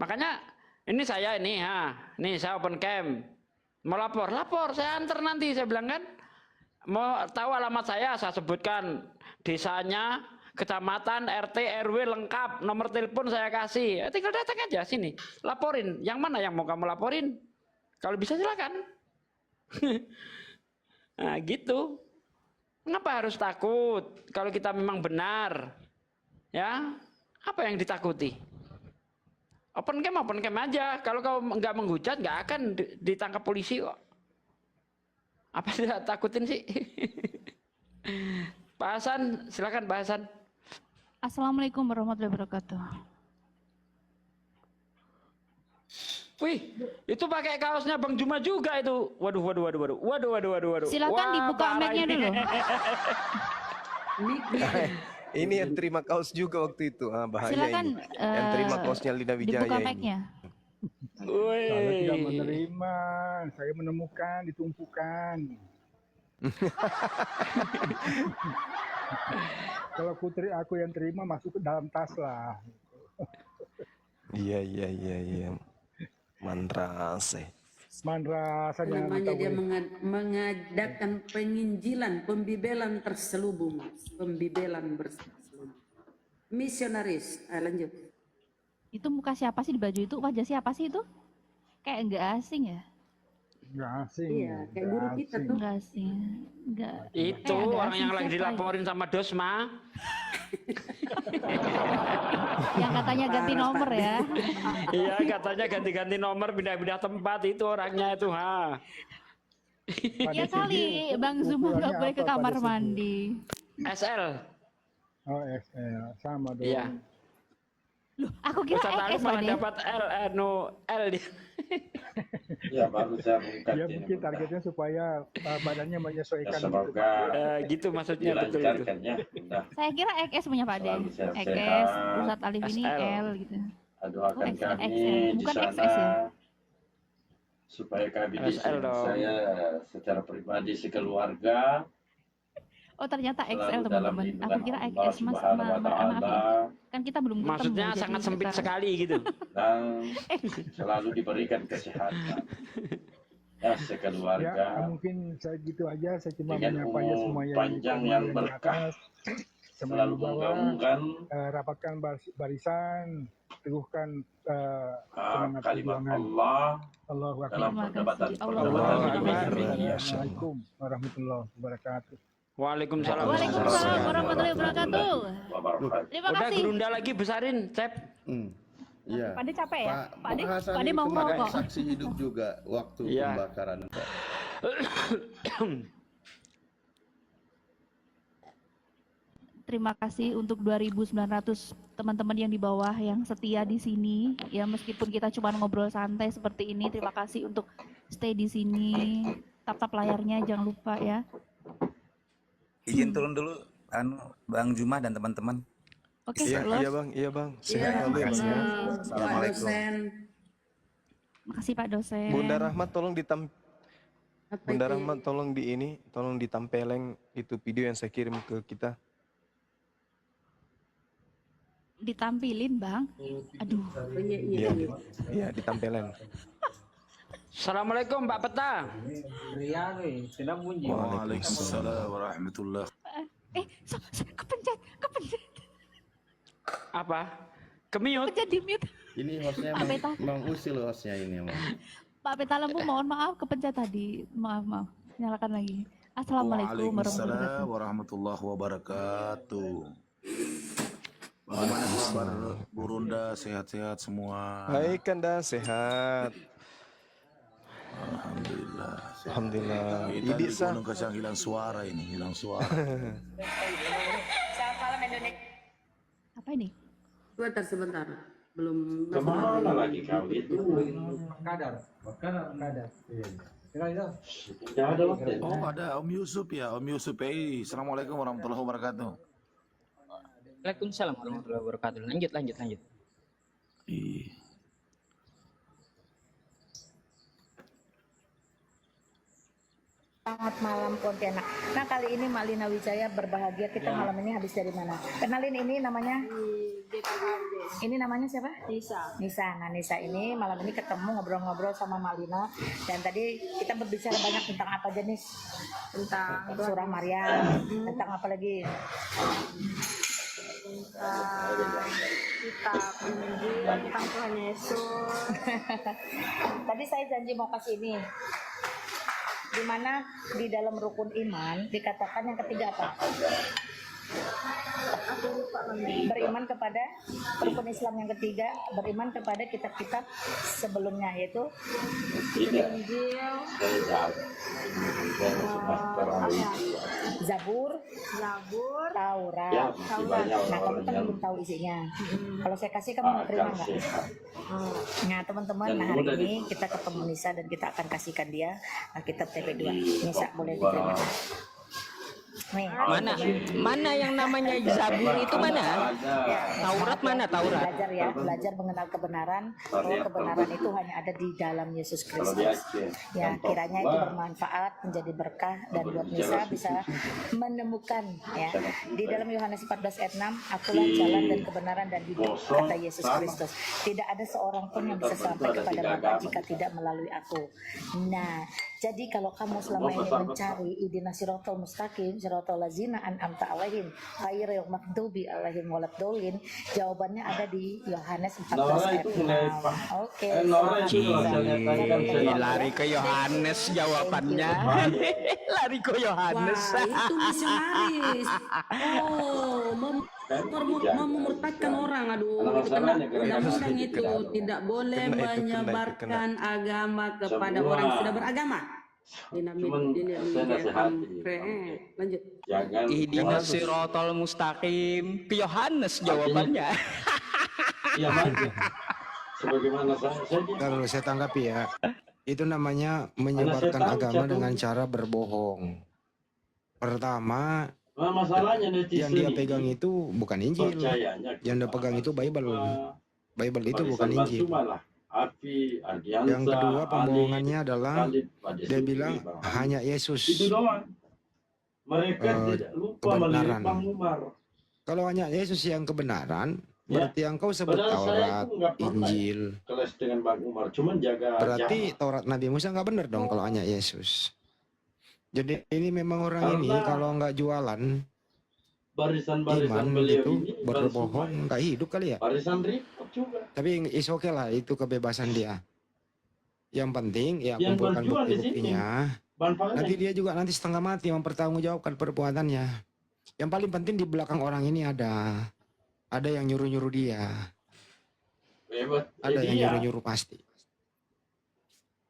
Makanya ini saya nih saya open cam. Mau lapor, saya antar nanti, saya bilang kan. Mau tahu alamat saya sebutkan desanya, kecamatan, RT, RW lengkap, nomor telepon saya kasih. Tinggal datang aja sini, laporin. Yang mana yang mau kamu laporin? Kalau bisa silakan. Nah gitu. Kenapa harus takut? Kalau kita memang benar, ya apa yang ditakuti? Open cam aja. Kalau kau nggak menghujat, nggak akan ditangkap polisi kok. Apa tidak takutin sih? Pak Hasan, silakan Pak Hasan. Assalamualaikum warahmatullahi wabarakatuh. Wih, itu pakai kaosnya Bang Juma juga itu. Waduh. Silakan dibuka mic-nya dulu. Ini yang terima kaos juga waktu itu. Bahaya silakan, ini. Yang terima kaosnya Lina Wijaya dibuka ini. mic-nya. Saya tidak menerima, saya menemukan ditumpukan. Kalau aku yang terima masuk ke dalam tas lah. Iya. Mandrase. Namanya dia mengadakan penginjilan, pembibelan terselubung, pembibelan berselubung. Misionaris, lanjut. Itu muka siapa sih di baju itu? Wajah siapa sih itu? Kayak enggak asing ya? Enggak asing. Iya, kayak guru kita tuh. Enggak asing. Enggak. Itu orang yang lagi dilaporin sama Dosma. Yang katanya ganti nomor ya. Iya, katanya ganti-ganti nomor, pindah-pindah tempat itu orangnya itu, Ya kali Bang Zuma nggak boleh ke kamar mandi. SL. Oh, SL sama dong. Iya. Loh, aku kira Ustaz Ali XS malah tadi. dapat L dia. Ya baru saya mengungkap Ya mungkin targetnya supaya badannya menyesuaikan. Semoga gitu maksudnya betul itu. dilancarkan ya. Mudah. Saya kira XS punya Pak De. Selalu sehat-sehat. XS, Ustadz Alif ini SL. L gitu. Doakan Oh, kami XL. di Bukan sana XS ya? supaya kami di SL sini dong. saya secara pribadi sekeluarga Oh ternyata XL selalu dalam teman-teman. Aku lindungan kira Allah XS mas sama Subhanahu wa anak Ta'ala kan kita belum ketemu. Maksudnya jadi sangat sempit kita- sekali gitu. dan selalu diberikan kesehatan ya Ya, sekeluarga mungkin saya gitu aja. Saya cuma dengan menyapa aja umur semua panjang yang berkah, sama selalu di bawah. menggaungkan Rapatkan barisan, teguhkan semangat kalimat perjuangan. Allah Allahu Akbar. dalam Terima perdebatan kasih. perdebatan Akbar. ini. Assalamualaikum warahmatullahi wabarakatuh. Waalaikumsalam. Waalaikumsalam warahmatullahi wabarakatuh. Wabarakatuh. Terima Udah kasih. gerunda lagi besarin, Cep. Iya. Pak De capek ya? Pak De, Hasan Pak De ini mau kemarin ngerokok. saksi hidup juga waktu Iya. pembakaran. Terima kasih untuk 2.900 teman-teman yang di bawah yang setia di sini. Ya meskipun kita cuma ngobrol santai seperti ini, terima kasih untuk stay di sini. Tap-tap layarnya jangan lupa ya. Izin turun dulu, Bang Juma dan teman-teman. Oke, Iya Los. bang. Iya, Sehat selalu ya bang. Pak Assalamualaikum. dosen. Makasih Pak dosen. Bunda Rahmat tolong Apa Bunda itu? Rahmat tolong ditampeleng itu video yang saya kirim ke kita. Ditampilin Bang. Aduh. Oh, iya. Iya, ditampeleng. Assalamualaikum Pak Peta. Iya nih, sudah bunyi. Waalaikumsalam warahmatullahi. Kepencet. Apa? Kemiut. Jadi mute. Ini hostnya Pak Peta. mengusil hostnya ini emang. Pak Peta Lembu mohon maaf kepencet tadi. Maaf. Nyalakan lagi. Assalamualaikum Waalaikumsalam warahmatullahi wabarakatuh. Bagaimana kabar Burunda? Sehat-sehat semua? Baik Kanda, sehat. Alhamdulillah. Alhamdulillah. Kita di Idisa. Gunung Kesang hilang suara ini, hilang suara. Selamat malam Indonesia. Apa ini? Sebentar. Belum. Kemana lagi kau itu? Kadar. Tidak ada waktu. Oh, ada Om Yusuf ya, Om Yusuf PI. Assalamualaikum warahmatullahi wabarakatuh. Waalaikumsalam warahmatullahi wabarakatuh. Lanjut. Ih. Selamat malam Pontianak. Nah kali ini Malina Wijaya berbahagia. Kita malam ini habis dari mana? Kenalin ini namanya? Ini namanya siapa? Nisa. Nah Nisa ini malam ini ketemu ngobrol-ngobrol sama Malina. Dan tadi kita berbicara banyak tentang apa jenis? Tentang surah Maryam. Tentang apa lagi? Kitab Injil, tentang Tuhan Yesus. Tadi saya janji mau kasih ini. Di mana di dalam rukun iman dikatakan yang ketiga apa? Beriman kepada rukun Islam yang ketiga, beriman kepada kitab-kitab sebelumnya yaitu Injil, Zabur, Taurat. Nah kamu kan belum tahu isinya. Kalau saya kasih kamu mau terima nggak? Nah teman-teman, nah hari ini kita ketemu Nisa dan kita akan kasihkan dia kitab TP2. Nisa boleh diterima. Nih, Mana yang namanya Zabur itu mana? Taurat mana Taurat? Belajar mengenal kebenaran. Bahwa kebenaran itu hanya ada di dalam Yesus Kristus. Ya, kiranya itu bermanfaat, menjadi berkah dan buat Nisa bisa menemukan ya. Di dalam Yohanes 14 ayat 6, akulah jalan dan kebenaran dan hidup, kata Yesus Kristus. Tidak ada seorang pun yang bisa sampai kepada Bapa jika tidak melalui aku. Nah, jadi kalau kamu selama ini mencari ihdinas siratal mustaqim, siratal lazina an'amta alaihim, ghairil maghdubi alaihim waladdallin, jawabannya ada di Yohanes 14 ayat 6. Oke. Lari ke Yohanes jawabannya. Lari ke Yohanes. Wah, itu misionaris. Memurtadkan orang. Aduh, itu kena undang-undang itu. Tidak boleh menyebarkan agama kepada orang yang sudah beragama. Lanjut. Ihdinas siratal mustaqim. Ke Yohanes jawabannya. Iya, sebagaimana Kalau saya tanggapi ya, itu namanya menyebarkan agama dengan cara berbohong. Pertama, masalahnya yang dia pegang itu bukan Injil, yang dia pegang itu Bible. Bible itu bukan Injil. Yang kedua pembohongannya adalah dia bilang hanya Yesus kebenaran. Kalau hanya Yesus yang kebenaran, berarti engkau sebut Taurat, Injil. Berarti Taurat Nabi Musa nggak benar dong kalau hanya Yesus. Jadi ini memang orang ini kalau nggak jualan iman itu berbohong nggak hidup kali ya. Tapi is oke lah, itu kebebasan dia. Yang penting ya kumpulkan bukti-buktinya. Nanti dia juga nanti setengah mati mempertanggungjawabkan perbuatannya. Yang paling penting di belakang orang ini ada yang nyuruh-nyuruh dia. Ada yang nyuruh-nyuruh pasti.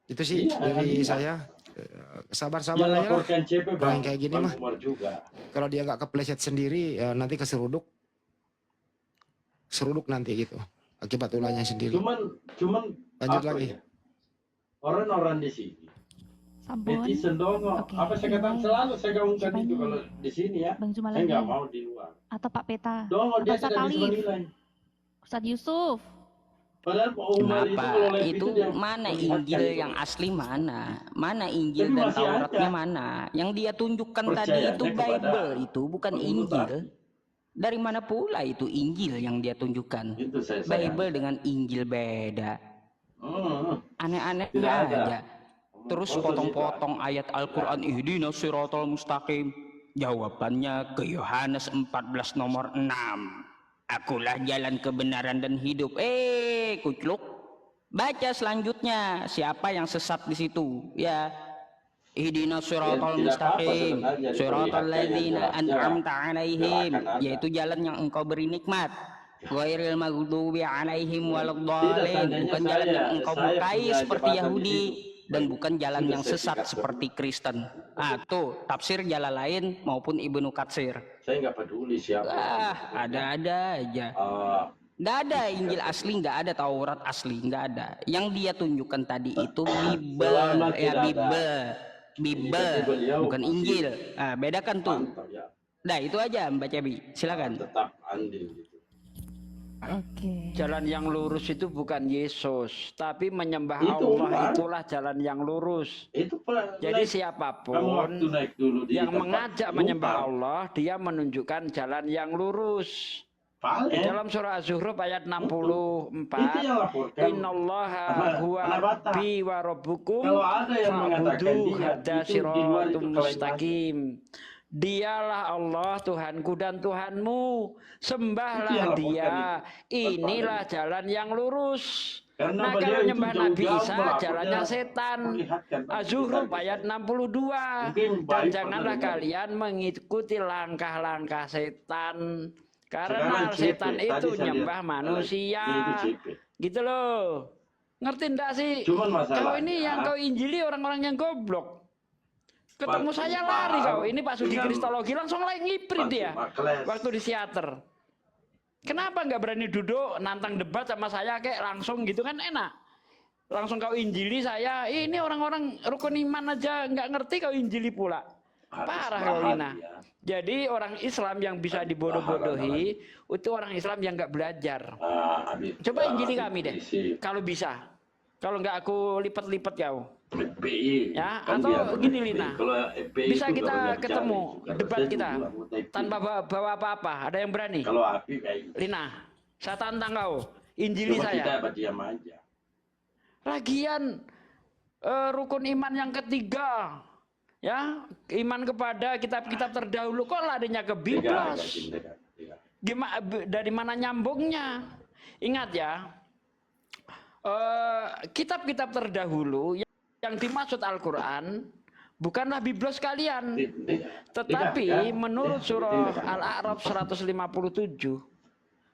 Itu sih dari saya. Sabar-sabar aja lah. Kalau yang kayak gini mah, kalau dia nggak kepleset sendiri, ya nanti keseruduk nanti gitu. Akibat ulahnya sendiri. Cuman lanjut lagi. Ya? Orang-orang di sini. Netizen dong. Apa saya katakan selalu saya gaungkan itu kalau di sini ya. Saya nggak mau di luar. Atau Pak Peta. Dong, dia Ustadz tidak bisa Alif. menilai. Ustadz Yusuf. Kenapa? Itu mana Injil yang asli mana? Mana Injil dan Tauratnya mana? Yang dia tunjukkan tadi itu Bible itu bukan Injil. Dari mana pula itu Injil yang dia tunjukkan? Bible dengan Injil beda. Aneh-aneh aja. Terus potong-potong ayat Al-Quran, ihdinas siratal mustaqim. Jawabannya ke Yohanes 14 nomor 6. Akulah jalan kebenaran dan hidup. Kucluk. Baca selanjutnya, siapa yang sesat di situ? Ya. Ihdinas siratal mustaqim, siratal ladzina an'amta 'alaihim, yaitu jalan yang engkau beri nikmat. Ghairil maghdubi 'alaihim waladdallin, bukan jalan yang engkau bukai seperti Yahudi dan bukan jalan yang sesat seperti Kristen. Tuh tafsir jalan lain maupun Ibnu Katsir. Saya nggak peduli siapa. Ada-ada aja. Nggak ada Injil asli, nggak ada Taurat asli, nggak ada. Yang dia tunjukkan tadi itu Bible, Bible, bukan Injil. Bedakan tuh. Nah itu aja Mbak Cebi, silakan. Tetap andil gitu. Jalan yang lurus itu bukan Yesus, tapi menyembah Itu, Allah Pak. itulah jalan yang lurus. Itu Jadi kamu siapapun waktu naik dulu di yang tempat mengajak numpang. menyembah Allah, dia menunjukkan jalan yang lurus. Di dalam surah Az-Zukhruf ayat 64, Itu yang laporkan. Innallaha huwa Anak Batak. rabbi wa rabbukum Kalau ada yang mengatakan fa'budu dia hadza itu di luar itu siratum kelain mustaqim. Dialah Allah Tuhanku dan Tuhanmu, Itu sembahlah yang Dia. laporkan Inilah jalan yang lurus. Karena Nah beliau kalau itu nyembah Nabi jauh-jauh Isa melaporkan jalannya setan. perlihatkan Az-Zukhruf kita. ayat 62. Mungkin Dan baik janganlah pernah dengar. kalian mengikuti langkah-langkah setan. Karena Sekarang CP, setan tadi itu saya nyembah lihat, manusia. itu CP. Gitu loh. Ngerti enggak sih? Cuman Kau masalahnya, ini yang kau injili orang-orang yang goblok. Ketemu saya lari kau. Ini Pak Sudi dengan Kristologi langsung lagi ngiprit dia. Makles. Waktu di teater. Kenapa nggak berani duduk nantang debat sama saya kayak langsung gitu kan enak. Langsung kau injili saya. Ini orang-orang rukun iman aja nggak ngerti kau injili pula. Parah kau Lina. Jadi orang Islam yang bisa dibodoh-bodohi itu orang Islam yang nggak belajar. Coba injili kami deh. Kalau bisa. Kalau nggak aku lipat-lipat kau. PI. Ya, Kan atau biar gini PI. Lina. Kalau PI Bisa itu kita kalau nggak ketemu cari, debat saya kita dulu mau take tanpa bawa apa-apa. Ada yang berani? Kalau api kayak gitu. Lina, saya tantang kau. Injili Cuma kita saya. diam aja. Lagian rukun iman yang ketiga, ya iman kepada kitab-kitab terdahulu kok larinya ke Biblos. Gimana dari mana nyambungnya? Ingat ya, kitab-kitab terdahulu yang dimaksud Al-Quran bukanlah Biblos kalian, tetapi menurut surah Al-A'raf 157,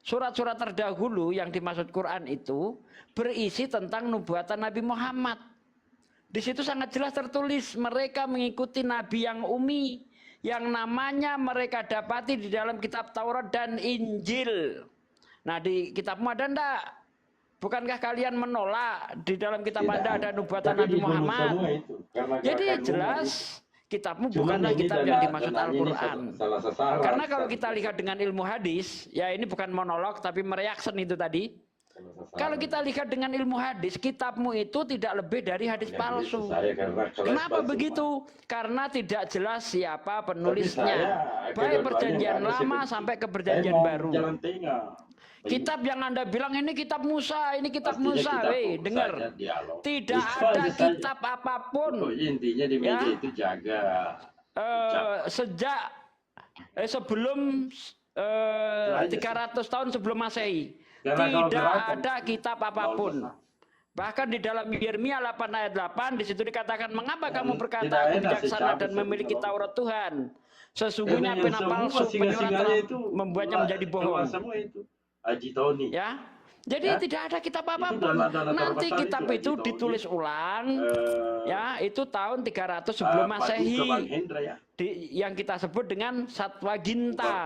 surat-surat terdahulu yang dimaksud Quran itu berisi tentang nubuatan Nabi Muhammad. Di situ sangat jelas tertulis mereka mengikuti Nabi yang umi, yang namanya mereka dapati di dalam kitab Taurat dan Injil. Nah di kitabmu ada ndak? Bukankah kalian menolak di dalam kitab Anda ada nubuatan Nabi Muhammad? Jadi jelas kitabmu bukanlah kitab yang dimaksud Al-Quran. Karena kalau kita lihat dengan ilmu hadis, ya ini bukan monolog tapi mereaction itu tadi. Kalau kita lihat dengan ilmu hadis, kitabmu itu tidak lebih dari hadis palsu. Kenapa begitu? Karena tidak jelas siapa penulisnya. Baik perjanjian lama sampai ke perjanjian baru. Kitab yang Anda bilang ini kitab Musa, ini kitab Musa, dengar. Tidak ada kitab apapun. Intinya di media itu jaga. Sejak sebelum 300 tahun sebelum Masehi. Tidak ada kitab apapun. Bahkan di dalam Yeremia 8 ayat 8 di situ dikatakan, mengapa kamu berkata aku bijaksana dan memiliki Taurat Tuhan? Sesungguhnya pena palsu penyurat telah membuatnya menjadi bohong. Ya, jadi tidak ada kitab apapun. Nanti kitab itu ditulis ulang, ya itu tahun 300 sebelum Masehi. Yang kita sebut dengan Satwaginta,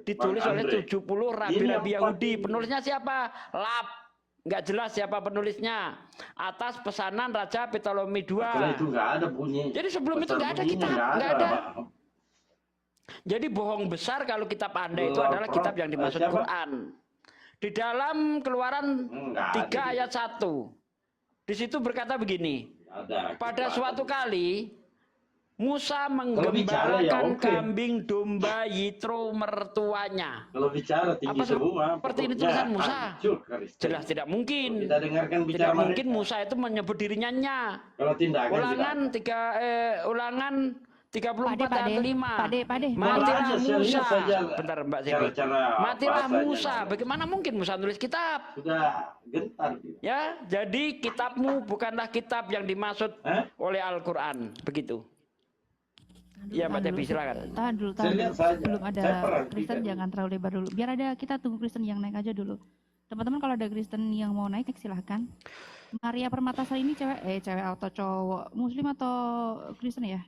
ditulis oleh 70 rabi-rabi Yahudi. Penulisnya siapa? Lap. Nggak jelas siapa penulisnya. Atas pesanan Raja Ptolemy II. Itu nggak ada bunyi. Jadi sebelum itu nggak ada kitab, nggak ada. Jadi bohong besar kalau kitab Anda itu adalah kitab yang dimaksud Quran. Di dalam Keluaran 3 ayat 1, di situ berkata begini. Pada suatu kali Musa menggembalakan kambing domba Yitro mertuanya. Kalau bicara tinggi semua. Seperti ini tulisan Musa. Jelas tidak mungkin. Kita dengarkan Tidak bicara mungkin Musa itu menyebut dirinya nya. Kalau tindakan Ulangan 34 ayat 5. Pade. Matilah Aja, saya Musa. lihat saja Bentar Mbak Sebi. cara-cara Matilah bahasanya. Musa. Bagaimana mungkin Musa nulis kitab? Sudah gentar gitu. Ya, jadi kitabmu bukanlah kitab yang dimaksud oleh Al-Qur'an. Begitu. Ya Mbak Sebi silakan. Tahan dulu. Belum ada Kristen, jangan terlalu lebar dulu. Biar ada, kita tunggu Kristen yang naik aja dulu. Teman-teman kalau ada Kristen yang mau naik silahkan. Maria Permatasari ini cewek atau cowok, Muslim atau Kristen ya?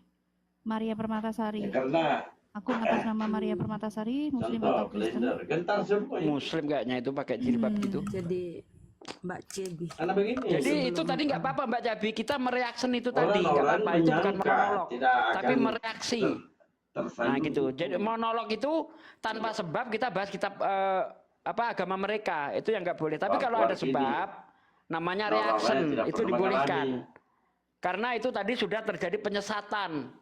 Maria Permatasari. Ya, karena aku atas nama Maria Permatasari, Muslim atau Kristen? Gentar semua. Muslim kayaknya itu pakai jilbab gitu. Jadi Mbak Cebi. Karena begini. Jadi itu tadi nggak apa-apa Mbak Cebi, kita mereaction itu tadi nggak apa-apa, itu bukan monolog, tapi mereaksi. Nah gitu. Jadi monolog itu tanpa sebab kita bahas kitab agama mereka itu yang nggak boleh. Tapi kalau ada sebab, namanya reaction itu dibolehkan. Karena itu tadi sudah terjadi penyesatan.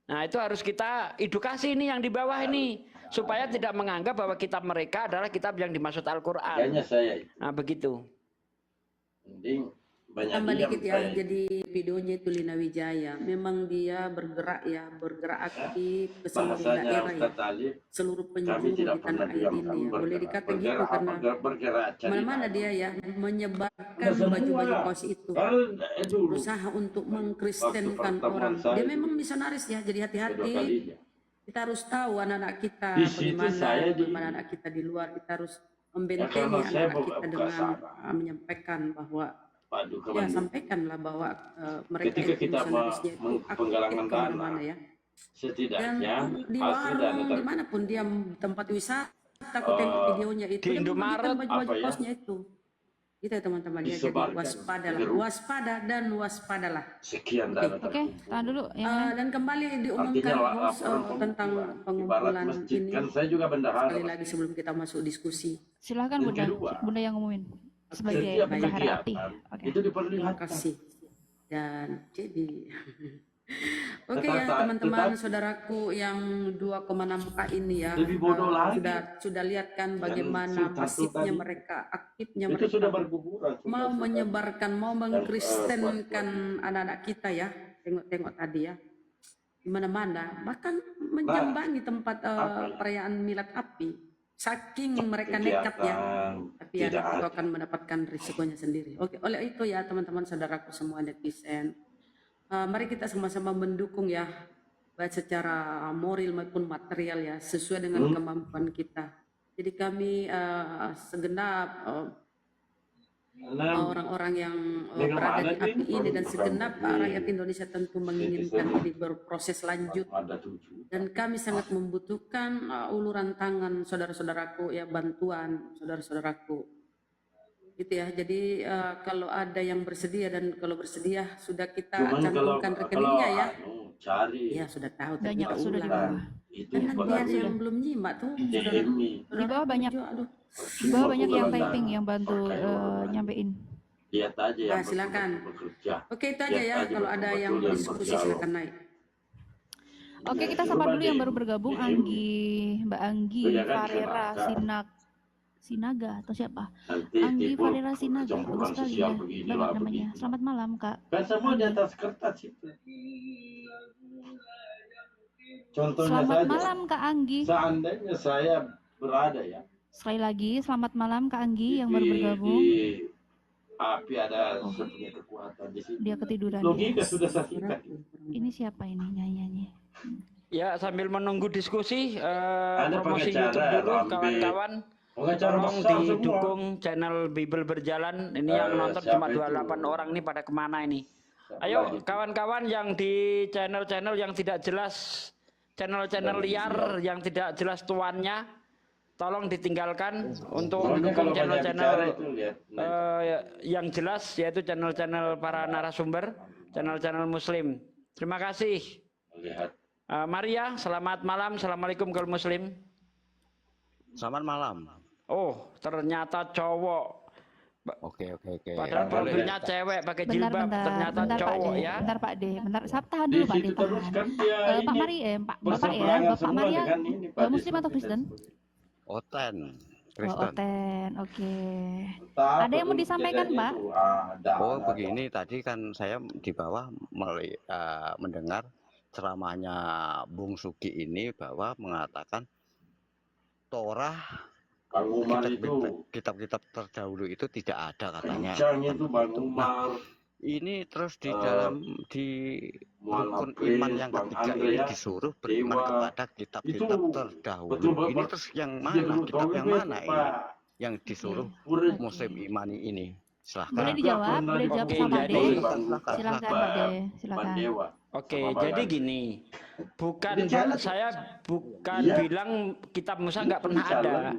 Nah itu harus kita edukasi ini yang di bawah ini supaya tidak menganggap bahwa kitab mereka adalah kitab yang dimaksud Al-Qur'an. Nah begitu. Mending banyak Tambah diam dikit ya, saya. jadi videonya itu Lina Wijaya. Memang dia bergerak aktif ke seluruh Bahasanya daerah ya, Ustaz Ali, seluruh kami penjuru tidak di tanah pernah air diam, ini kami ya. Boleh dikata gitu karena bergerak cari mana-mana dia ya menyebarkan baju-baju kaos itu, berusaha untuk mengkristenkan orang. Dia memang misionaris ya, jadi hati-hati. Kita harus tahu anak-anak kita Di situ saya bagaimana anak kita di luar. Kita harus membentengi karena saya anak-anak kita buka dengan sarang. menyampaikan bahwa Padu ya kementerian. sampaikanlah bahwa mereka Ketika itu kita misionarisnya itu penggalangan aktif kemana-mana ya. Setidaknya Dan di hasil dana warung dimanapun dia tempat wisata, aku tengok videonya itu di dia Indomaret, membagikan baju-baju apa ya, kaosnya itu. Gitu ya teman-teman ya, jadi disebarkan. waspadalah, waspada dan waspadalah. Sekian Oke. dana Oke, tahan dulu. Yang Dan kembali diumumkan Artinya host laporan tentang ibarat pengumpulan masjid ini. kan saya juga bendahara. Sekali lagi sebelum kita masuk diskusi. Silakan Yang Bunda, kedua, Bunda yang ngumumin sebagai setiap bendahara kegiatan api. Oke. itu Terima diperlihatkan. kasih. Dan jadi oke Tetapi- ya teman-teman, tetapi- saudaraku yang 2,6K ini ya, Lebih bodoh lagi. sudah lihat kan bagaimana Sultan masifnya tadi, mereka, aktifnya itu mereka sudah berguguran. mau menyebarkan, mau mengkristenkan anak-anak kita ya. Tengok tadi ya, di mana-mana, bahkan menjambangi tempat perayaan milad api. Saking mereka nekat ya, tapi ya tidak itu akan mendapatkan risikonya sendiri. Oke, oleh itu ya teman-teman saudaraku semua netizen, mari kita sama-sama mendukung ya, baik secara moral maupun material ya, sesuai dengan kemampuan kita. Jadi kami segenap orang-orang yang berada di api ini dan segenap rakyat Indonesia tentu menginginkan ini berproses lanjut, dan kami sangat membutuhkan uluran tangan saudara-saudaraku ya, bantuan saudara-saudaraku gitu ya. Jadi kalau ada yang bersedia, dan kalau bersedia sudah kita Cuman cantumkan rekeningnya ya. Cari Ya sudah tahu, Banyak kita sudah di ulang. bawah. itu Kan nanti ada bagus. yang belum nyimak tuh Di bawah banyak. Di bawah banyak yang typing, yang bantu nyampein. Lihat aja yang Silakan. bekerja. Oke, itu aja Lihat ya. aja Kalau ada yang betul-betul yang diskusi berdialog. silakan naik. Oke, kita sapa dulu yang baru bergabung, Mbak Anggi Iya kan, Farera silakan. Sinaga atau siapa? Nanti Anggi timbul Farera Sinaga, kecemburuan bagus sekali sosial ya, begini banyak lah, namanya. begini. Selamat malam Kak. Kan semua di Anggi. atas kertas itu. Contohnya Selamat saja, malam Kak Anggi. seandainya saya berada ya Sekali lagi selamat malam Kak Anggi yang baru bergabung. di api ada sepunya kekuatan di situ. Dia ketiduran. Logika dia. sudah saya ikat. Ini siapa ini nyanyi-nyanyi? Ya, sambil menunggu diskusi, Ada promosi pengacara, YouTube dulu Rambe. kawan-kawan. Pengacara Tolong besar semua. didukung channel Bible Berjalan. Ini yang nonton siapa cuma itu? 28 orang nih, pada kemana ini? Ayo kawan-kawan yang di channel-channel yang tidak jelas, channel-channel liar yang tidak jelas tuannya, tolong ditinggalkan untuk Pokoknya mendukung kalau banyak channel-channel bicara itu lihat. yang jelas, yaitu channel-channel para narasumber, channel-channel Muslim. Terima kasih. Lihat. Maria, selamat malam. Assalamualaikum kaum Muslim. Selamat malam. Oh, ternyata cowok. Oke. Padahal profilnya cewek pakai jilbab, ternyata bentar Pak cowok D, ya. bentar Pak D, bentar. Tahan dulu Pak D, tahan. Pak Mari, Bapak ya, Bapak Maria, Muslim atau Kristen? Oten. Oh, Kristen. Oten, oke. Ada yang mau disampaikan Pak? Oh begini, tadi kan saya di bawah mendengar ceramahnya Bung Sugi ini bahwa mengatakan Torah kitab-kitab terdahulu itu tidak ada katanya. Nah, ini terus di dalam di rukun iman yang ketiga ini disuruh beriman kepada kitab-kitab terdahulu. Ini terus yang mana? Kitab yang mana ini yang disuruh muslim imani ini? Silahkan. Boleh dijawab, boleh dijawab sama Pak De. Silakan Pak De, silakan. Oke, jadi gini, saya bukan bilang kitab Musa nggak pernah ada.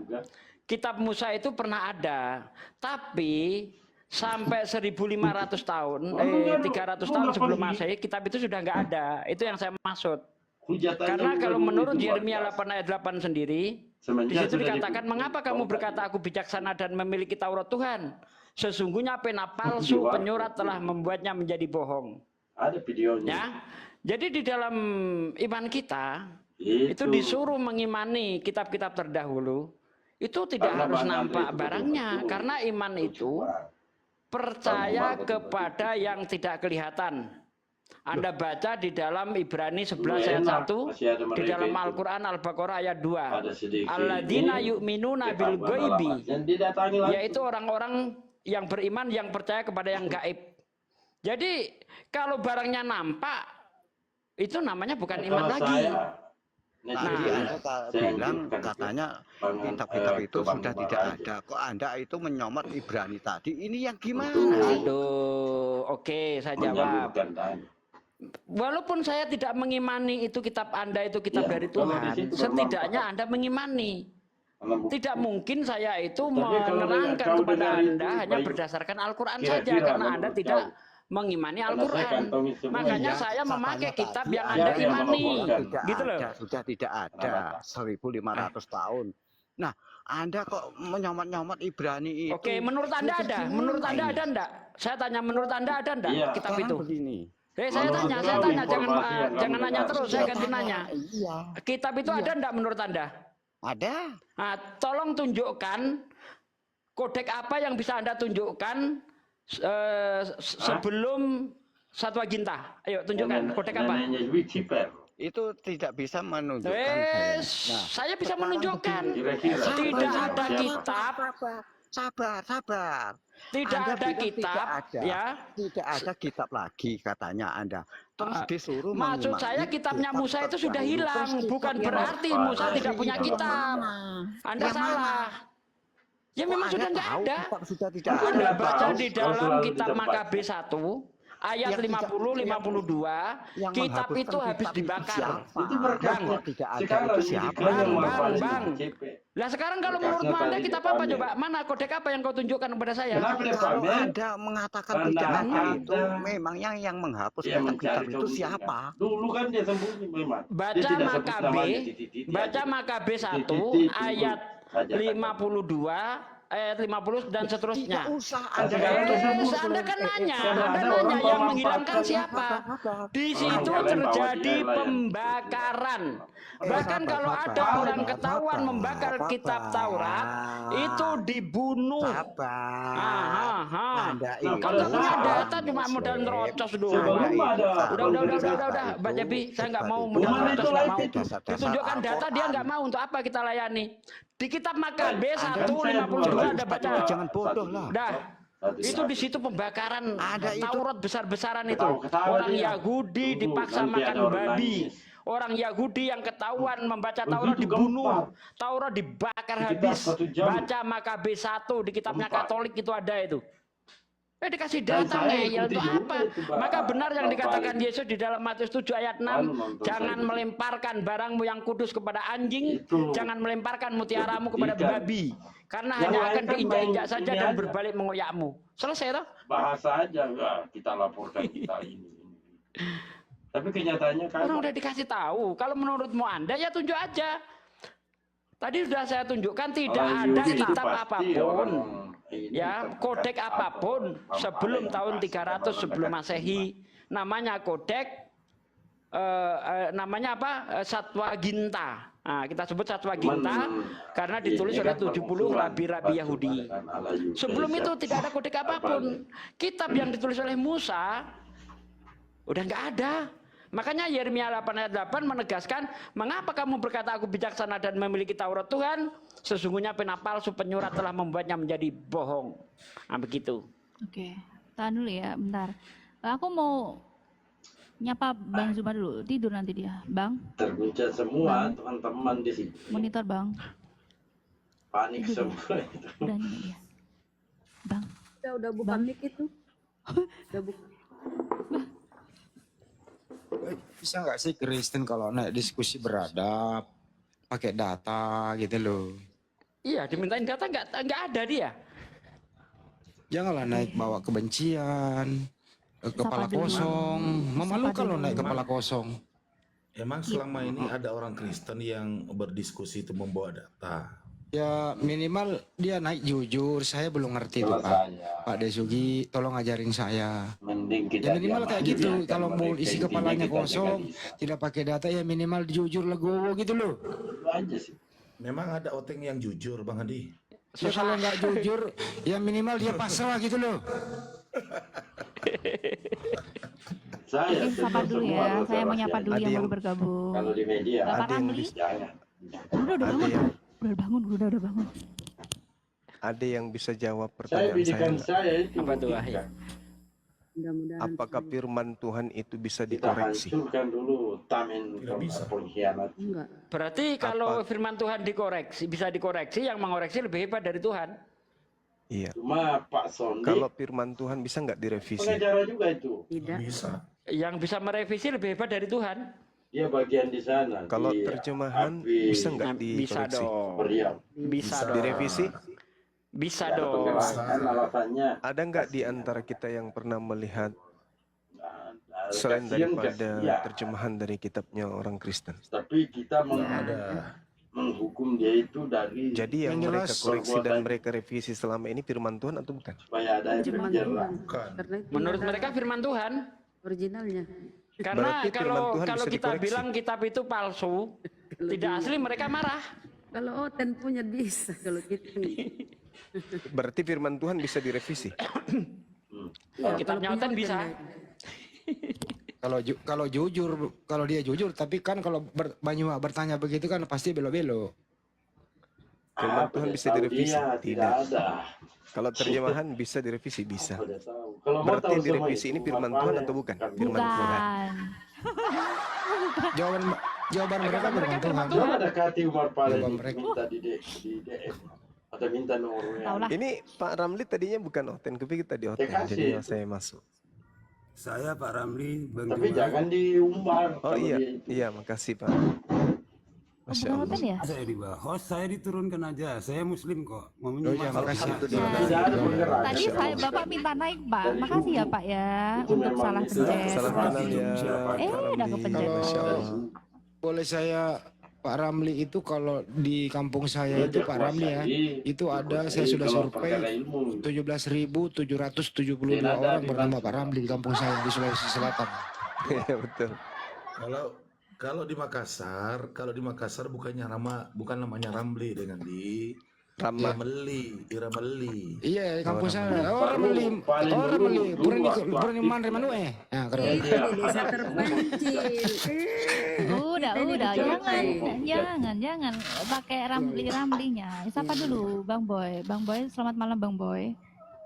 Kitab Musa itu pernah ada, tapi sampai 1.500 tahun, 300 tahun sebelum Masehi, kitab itu sudah nggak ada. Itu yang saya maksud. Karena kalau menurut Yeremia 8 ayat 8 sendiri, di situ dikatakan, mengapa kamu berkata aku bijaksana dan memiliki Taurat Tuhan? Sesungguhnya pena palsu penyurat telah membuatnya menjadi bohong. Ada videonya. Ya, jadi di dalam iman kita itu disuruh mengimani kitab-kitab terdahulu. Itu tidak harus nampak barangnya, karena iman itu percaya kepada yang tidak kelihatan. Anda baca di dalam Ibrani 11 ayat 1, di dalam Al-Quran Al-Baqarah ayat 2. Alladzina yu'minuna bil ghaibi, yaitu orang-orang yang beriman yang percaya kepada yang gaib. Jadi kalau barangnya nampak, itu namanya bukan iman lagi. Tadi Anda bilang katanya kitab-kitab itu sudah tidak ada. Kok Anda itu menyomot Ibrani tadi? Ini yang gimana? Aduh, oke, saya jawab. Walaupun saya tidak mengimani itu kitab Anda itu kitab dari Tuhan, setidaknya Anda mengimani. Tidak mungkin saya itu menerangkan kepada Anda hanya berdasarkan Al-Quran saja, karena Anda tidak mengimani Al-Quran. Makanya saya memakai kitab yang Anda imani. Gitu loh. Sudah tidak ada 1.500 tahun. Nah, Anda kok menyomot-nyomot Ibrani itu? Oke, menurut Anda ada? Menurut Anda ada enggak? Saya tanya, menurut Anda ada enggak kitab itu? Saya tanya, jangan nanya terus, saya ganti nanya. Kitab itu ada enggak menurut Anda? Ada. Nah, tolong tunjukkan kodek apa yang bisa Anda tunjukkan sebelum Satwa Ginta. Ayo tunjukkan kodek apa? Itu tidak bisa menunjukkan. Saya bisa menunjukkan. Tidak ada kitab. Sabar. Tidak ada kitab, ya. Tidak ada kitab lagi katanya Anda. Terus disuruh maksud saya kitabnya Musa itu sudah hilang, bukan berarti Musa tidak punya kitab. Anda salah. Ya memang sudah tidak ada. Anda baca di dalam kitab Makabe 1 ayat 50-52, kitab itu habis dibakar. Bang. Lah sekarang kalau menurut Anda kitab apa coba? Mana kodek apa yang kau tunjukkan kepada saya? Kalau Anda mengatakan tidak ada itu, memangnya yang menghapus kitab-kitab itu siapa? Dulu kan dia sembunyi memang. Baca Makabe 1 ayat 52 ayat 50 dan seterusnya. Anda kan nanya, yang menghilangkan siapa? Di situ terjadi pembakaran. Bahkan kalau ada orang ketahuan membakar kitab Taurat, itu dibunuh. Kalau punya data cuma modal nerocos doang. Udah, Mbak Jebi, saya nggak mau modal nerocos, nggak mau. Ditunjukkan data dia nggak mau, untuk apa kita layani? Di kitab Makabe 1:52 ada baca. Jangan bodoh lah. Itu di situ pembakaran Taurat besar-besaran itu. Orang Yahudi dipaksa makan babi. Orang Yahudi yang ketahuan membaca Taurat dibunuh. Taurat dibakar habis. Baca Makabe 1 di kitabnya Katolik itu ada itu. Dikasih data ngeyel itu apa? Maka benar yang dikatakan Yesus di dalam Matius 7 ayat 6, jangan melemparkan barangmu yang kudus kepada anjing, jangan melemparkan mutiaramu kepada babi, karena hanya akan diinjak-injak saja dan berbalik mengoyakmu. Selesai toh? Bahasa aja enggak kita laporkan kita ini. Tapi kenyataannya kan orang udah dikasih tahu. Kalau menurutmu Anda ya tunjuk aja. Tadi sudah saya tunjukkan tidak ada kitab apapun. Ya, kodek apapun sebelum tahun 300 sebelum Masehi, namanya kodek namanya apa? Satwa Ginta. Nah, kita sebut Satwa Ginta karena ditulis oleh 70 rabi-rabi Yahudi. Sebelum itu tidak ada kodek apapun. Kitab yang ditulis oleh Musa udah nggak ada. Makanya Yeremia 8 ayat 8 menegaskan, mengapa kamu berkata aku bijaksana dan memiliki Taurat Tuhan, sesungguhnya pena palsu penyurat telah membuatnya menjadi bohong. Nah, begitu. Oke, tahan dulu ya, bentar. Aku mau nyapa Bang Zuma dulu, tidur nanti dia. Bang, Terguncang semua teman-teman di sini. monitor Bang. Panik Tidur semua. Udah nih dia. Bang. Udah buka mic itu. Udah buka. Bisa nggak sih Kristen kalau naik diskusi beradab, pakai data gitu loh? Iya, dimintain data nggak ada dia. Janganlah naik bawa kebencian, kepala kosong. Memalukan loh naik kepala kosong. Emang selama ini ada orang Kristen yang berdiskusi itu membawa data? Ya minimal dia naik jujur. Saya belum ngerti tuh Pak Desugi, tolong ajarin saya. Ya minimal kayak gitu. Kalau mau isi kepalanya kosong, tidak pakai data, ya minimal jujur legowo gitu loh. Memang ada oteng yang jujur, Bang Adi. Ya kalau nggak jujur, ya minimal dia pasrah gitu loh. Saya sapa dulu ya. Saya mau nyapa dulu yang baru bergabung. Kalau di media Bapak Ramli. Udah bangun. Udah bangun, udah bangun. Ada yang bisa jawab Saya pertanyaan bidikan saya? saya itu. Apa tuh Wahyu? Apakah firman Tuhan itu bisa dikoreksi? Hancurkan dulu tamen pengkhianat. Berarti kalau firman Tuhan dikoreksi, bisa dikoreksi, yang mengoreksi lebih hebat dari Tuhan. Iya. Cuma Pak Sondi, Kalau firman Tuhan bisa nggak direvisi? pengacara juga itu. Tidak. Bisa. Yang bisa merevisi lebih hebat dari Tuhan. Dia bagian di sana. Kalau di terjemahan API. bisa nggak Bisa dikoreksi? dong. Meriam. Bisa dong. Direvisi? Bisa Ada dong. penjelasan alasannya. Ada nggak di antara kita yang pernah melihat Nah, selain kasihan, daripada ya. terjemahan dari kitabnya orang Kristen? Tapi kita menghukum dia itu dari Jadi yang Yang mereka jelas, koreksi dan perbuatan mereka revisi selama ini firman Tuhan atau bukan? supaya ada yang Firman berjalan. Tuhan. Karena itu Menurut ada mereka firman Tuhan. originalnya. Karena Berarti firman Tuhan kalau bisa kita dikoreksi. bilang kitab itu palsu, tidak asli, mereka marah. Kalau Oten punya bisa, kalau kita Berarti firman Tuhan bisa direvisi. Iya, Kitabnya kalau Oten punya bisa. Kalau jujur, kalau dia jujur, tapi kan kalau Banyuwa bertanya begitu kan pasti belok-belok. Firman Tuhan bisa direvisi? Iya, tidak ada. Kalau terjemahan bisa direvisi? Bisa. Pada tahu. Kalau mau Berarti tahu yang semua direvisi itu, ini firman apa Tuhan yang- atau bukan? Firman Tuhan. Jawaban mereka firman Tuhan. Coba ada Kati Umar Pale Jawaban mereka. minta di DM atau minta nomornya. Ini Pak Ramli tadinya bukan Oten, tapi kita di Oten, kasih. jadi saya masuk. Saya Pak Ramli, Bang Tapi Juma. jangan diumbar. Oh kalau iya, dia itu. iya, makasih Pak. Masya Bukan Allah. Oten ya? Saya di bawah, host saya diturunkan aja. Saya Muslim kok. Mau Oh iya, menyumbang. makasih. Tidak ada penggerak. Tadi saya Bapak minta naik, Pak. Makasih ya, Pak ya, Itu untuk memang salah istilah pencet. Salam kenal ya, Eh, Pak udah Ramli. kepencet. Masya Allah. Boleh saya Pak Ramli itu kalau di kampung saya itu Pak Ramli ya, itu ada saya sudah survei 17.772 orang bernama Pak Ramli di kampung saya di Sulawesi Selatan. Iya betul. Kalau di Makassar bukan namanya Ramli dengan di Rama. Irameli. Iya, di kampung saya. Oh, Ramli. Purni Mandri Manue. Nah, keren. desa terpencil. Udah, jangan pakai ramlinya. Sapa dulu, Bang Boy. Bang Boy, selamat malam Bang Boy.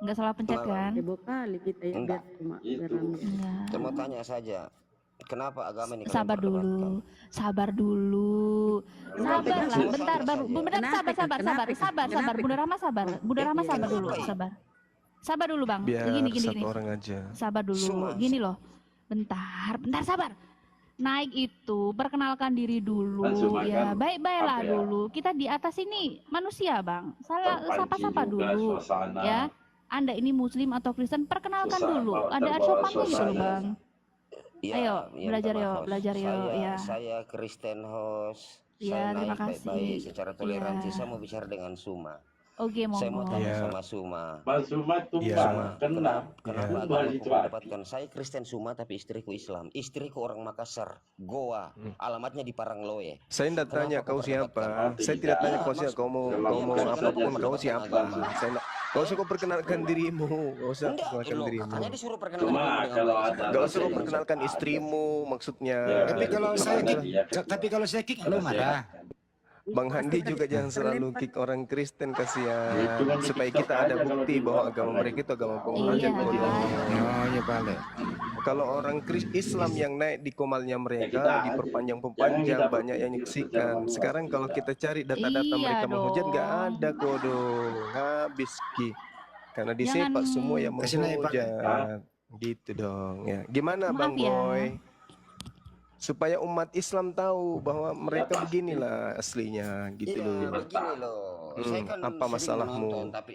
Nggak salah pencet kan? Heboh kali kita ya biar cuma biar ramai. Enggak. Saya mau tanya saja, kenapa agama ini kalian Sabar dulu. Sabar lah, bentar, sabar. Bunda Rama sabar. Bunda Rama sabar dulu, sabar. Sabar dulu Bang. Biar Gini. satu orang aja. Sabar dulu. Gini loh. Bentar sabar. Naik itu perkenalkan diri dulu ya. Baik-baiklah dulu. Kita di atas ini manusia, Bang. Sapa-sapa dulu. Ya. Anda ini Muslim atau Kristen, perkenalkan dulu. Ada sopannya gitu loh, Bang. Ya, Ayo, ya, belajar minta yuk, maaf, belajar host. yuk, ya. Saya Kristen host. Iya, Saya terima naik kasih. baik-baik secara toleransi. Iya. Saya mau bicara dengan Suma. Oke, Saya mau monggo. tanya Iya. sama Suma. Bang Suma tumbang, kena. Kenapa Tumbang agama itu mendapatkan saya Kristen Suma tapi istriku Islam. Istriku orang Makassar, Goa. Alamatnya di Parangloe. Saya tidak tanya kau siapa. Saya tidak tanya kau siapa. Kau mau apapun kau siapa. Saya Gak usah kau perkenalkan dirimu, gak usah Enggak, perkenalkan loh, dirimu. katanya disuruh perkenalkan Cuma diri dengan kalau baik. ada Gak usah kau perkenalkan istrimu, maksudnya. Tapi kalau saya kick lu marah. Bang Handi juga jangan selalu kick orang Kristen, kasihan. Supaya kita ada bukti bahwa agama mereka itu agama penghujat. Oh iya balik. Kalau orang Islam yang naik di komalnya mereka diperpanjang banyak yang nyaksikan. Sekarang kalau kita cari data-data mereka menghujat, nggak ada kodong, habis ki. Karena disepak semua yang menghujat. Gitu dong ya. Gimana Bang Boy? Supaya umat Islam tahu bahwa mereka beginilah aslinya gitu loh. Begini loh, saya kan apa sering masalahmu? menonton, tapi